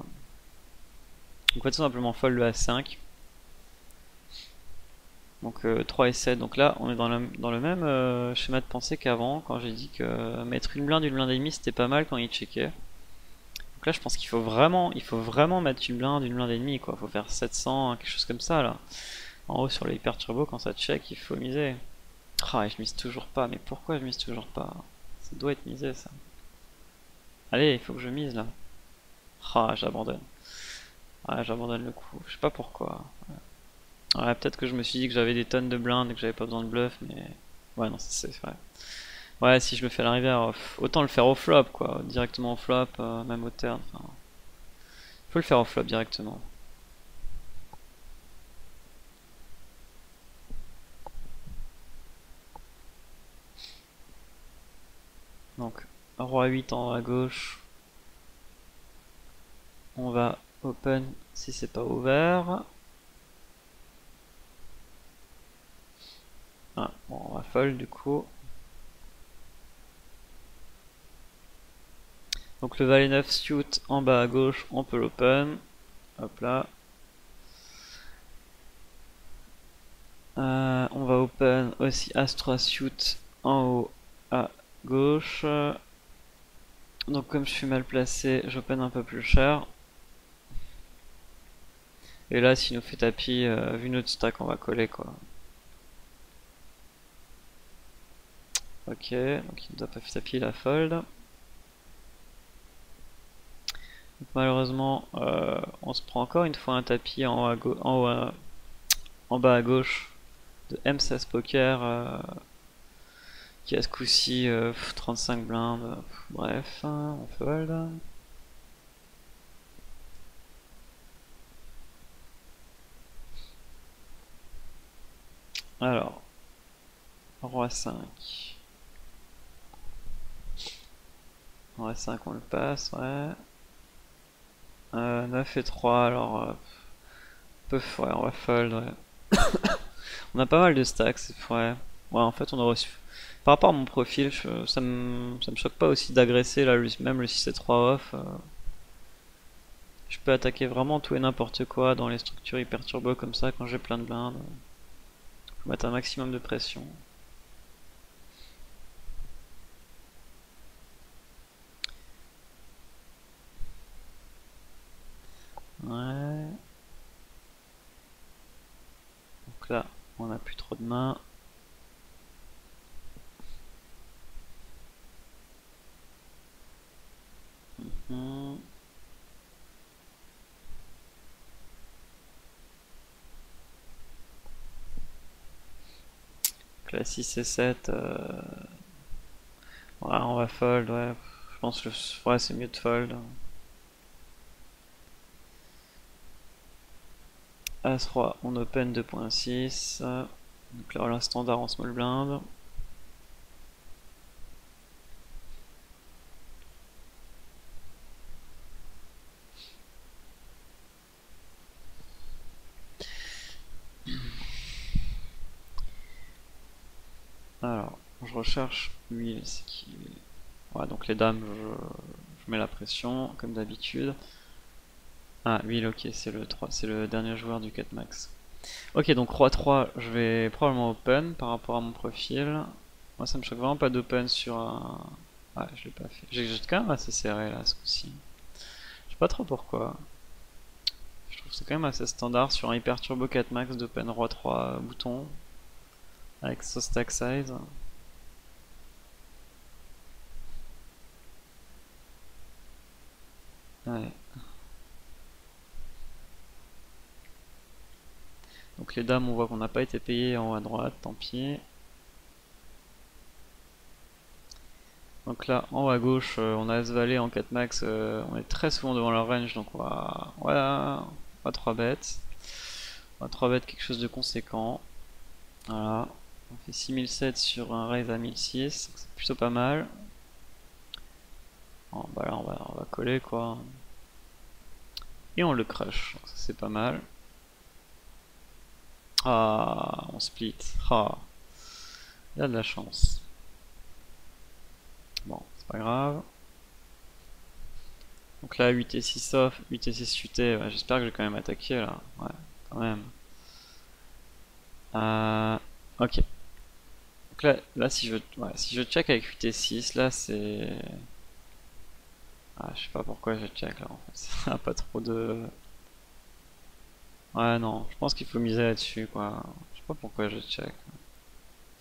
Donc on va tout simplement fold le As5. Donc 3 et 7. Donc là on est dans le même schéma de pensée qu'avant quand j'ai dit que mettre une blinde et demie c'était pas mal quand il checkait. Donc là je pense qu'il faut vraiment mettre une blinde et demie quoi. Faut faire 700, quelque chose comme ça là. En haut sur le hyper turbo quand ça check il faut miser. Ah et je mise toujours pas, mais pourquoi je mise toujours pas? Ça doit être misé ça. Allez, il faut que je mise là. Ah j'abandonne. Ah j'abandonne le coup, je sais pas pourquoi. Ouais, peut-être que je me suis dit que j'avais des tonnes de blindes et que j'avais pas besoin de bluff, mais... Ouais, non, c'est vrai. Ouais, si je le fais à la rivière, autant le faire au flop, quoi. Directement au flop, même au turn. Enfin, faut le faire au flop directement. Donc, roi 8 en haut à gauche. On va open si c'est pas ouvert. Ah, bon, on va fold du coup. Donc le valet 9 suit en bas à gauche, on peut l'open. Hop là. On va open aussi As-3 suit en haut à gauche. Donc comme je suis mal placé, j'open un peu plus cher. Et là, s'il nous fait tapis, vu notre stack, on va coller quoi. Ok, donc il nous a pas fait tapis la fold. Donc, malheureusement, on se prend encore une fois un tapis en bas à gauche de M16 Poker qui a ce coup-ci 35 blindes. Bref, hein, on fold. Alors, roi 5. Roi 5, on le passe, ouais. 9 et 3, alors ouais, on va fold, ouais. On a pas mal de stacks, ouais. Ouais, en fait, on a reçu. Par rapport à mon profil, ça me choque pas aussi d'agresser là, même le 6 et 3 off. Je peux attaquer vraiment tout et n'importe quoi dans les structures hyper turbo comme ça quand j'ai plein de blindes. Faut mettre un maximum de pression. Ouais. Donc là, on a plus trop de mains. Donc là, 6 et 7. Ouais, on va fold, ouais. Je pense que ouais, c'est mieux de fold. As-3, on open 2.6. Donc là, la standard en small blind. Alors, je recherche 1000, c'est qui... Ouais, donc les dames, je mets la pression, comme d'habitude. Ah, 1000, ok, c'est le 3, c'est le dernier joueur du 4 max. Ok, donc roi 3, je vais probablement open par rapport à mon profil. Moi, ça me choque vraiment pas d'open sur un... Ouais, je l'ai pas fait. J'ai quand même assez serré là, ce coup-ci. Je sais pas trop pourquoi. Je trouve que c'est quand même assez standard sur un hyper turbo 4 max d'open roi 3 bouton. avec ce stack size. Ouais. Donc les dames, on voit qu'on n'a pas été payé en haut à droite, tant pis. Donc là, en haut à gauche, on a As-Valet en 4 max, on est très souvent devant leur range, donc voilà, on va 3 bêtes. On va 3 bêtes quelque chose de conséquent. Voilà, on fait 6007 sur un raise à 1006, c'est plutôt pas mal. Bon, bah là, on va coller quoi. Et on le crush, donc ça c'est pas mal. Ah, on split. Ah, il y a de la chance. Bon, c'est pas grave. Donc là, 8 et 6 off, 8 et 6 UT, ouais, j'espère que j'ai quand même attaqué là. Ouais, quand même. Ok. Donc là si je check avec 8 et 6, là c'est... Ah, je sais pas pourquoi je check là en fait. Ça n'a pas trop de... Ouais, non, je pense qu'il faut miser là-dessus quoi. Je sais pas pourquoi je check.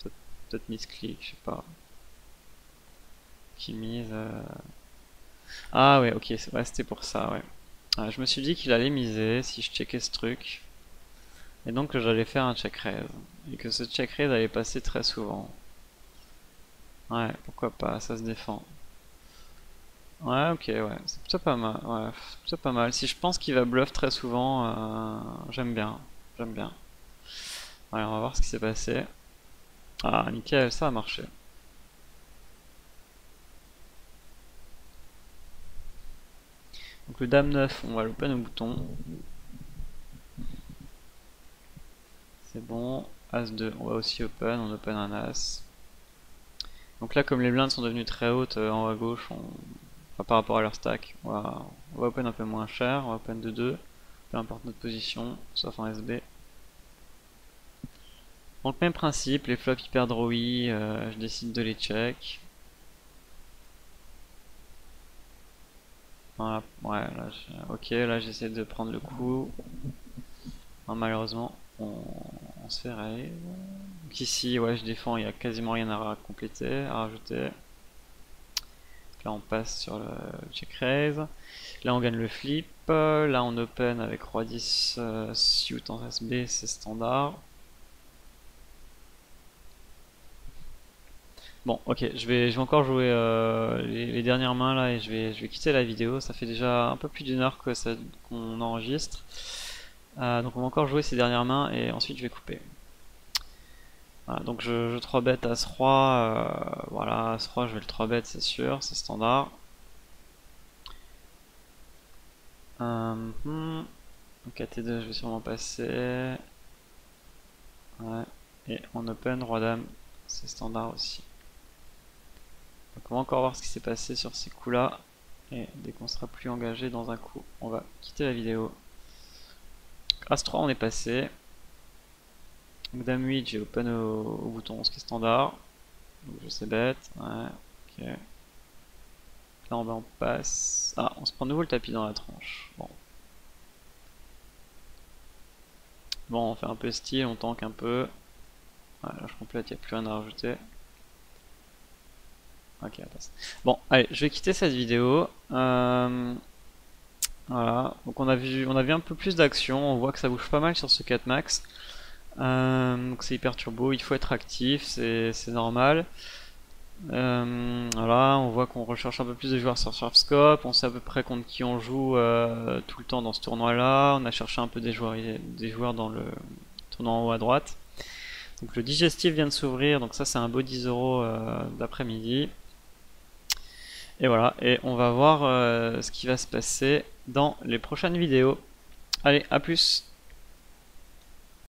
Peut-être misclick, je sais pas. Qui mise. Ah ouais, ok, ouais, c'était pour ça, ouais. Je me suis dit qu'il allait miser si je checkais ce truc. Et donc que j'allais faire un check raise. Et que ce check raise allait passer très souvent. Ouais, pourquoi pas, ça se défend. Ouais, ok, ouais, c'est plutôt pas mal. Ouais, c'est plutôt pas mal. Si je pense qu'il va bluff très souvent, j'aime bien. J'aime bien. Allez, on va voir ce qui s'est passé. Ah, nickel, ça a marché. Donc le dame 9, on va l'open au bouton. C'est bon. As 2, on va aussi open, on open un as. Donc là, comme les blindes sont devenues très hautes en haut à gauche, enfin, par rapport à leur stack, on va open un peu moins cher, on va open de 2, peu importe notre position, sauf en SB. Donc même principe, les flops hyper drawy, je décide de les check. Voilà, ouais, là, ok, là j'essaie de prendre le coup. Non, malheureusement, on se fait raise. Donc ici, ouais, je défends, il n'y a quasiment rien à compléter, à rajouter. Là on passe sur le check raise. Là on gagne le flip. Là on open avec roi 10 suit en SB, c'est standard. Bon, ok, je vais encore jouer les dernières mains là et je vais quitter la vidéo. Ça fait déjà un peu plus d'une heure que qu'on enregistre. Donc on va encore jouer ces dernières mains et ensuite je vais couper. Voilà, donc je 3 bet As roi. Voilà, As roi je vais le 3 bet c'est sûr, c'est standard. Donc AT2 je vais sûrement passer. Ouais. Et en open, roi dame, c'est standard aussi. Donc on va encore voir ce qui s'est passé sur ces coups là. Et dès qu'on sera plus engagé dans un coup, on va quitter la vidéo. As3 on est passé. Donc dame 8 j'ai open au bouton, ce qui est standard. Donc je sais bête. Ouais, ok. Là en bas on passe. Ah, on se prend de nouveau le tapis dans la tranche. Bon. Bon, on fait un peu style, on tank un peu. Ouais, là je complète, il n'y a plus rien à rajouter. Ok, elle passe. Bon, allez, je vais quitter cette vidéo. Voilà, donc on a vu un peu plus d'action, on voit que ça bouge pas mal sur ce 4 max. Donc c'est hyper turbo, il faut être actif, c'est normal. Voilà, on voit qu'on recherche un peu plus de joueurs sur Surfscope, on sait à peu près contre qui on joue tout le temps dans ce tournoi là. On a cherché un peu des joueurs dans le tournoi en haut à droite. Donc le digestif vient de s'ouvrir, donc ça c'est un beau 10 € d'après-midi. Et voilà, et on va voir ce qui va se passer dans les prochaines vidéos. Allez, à plus!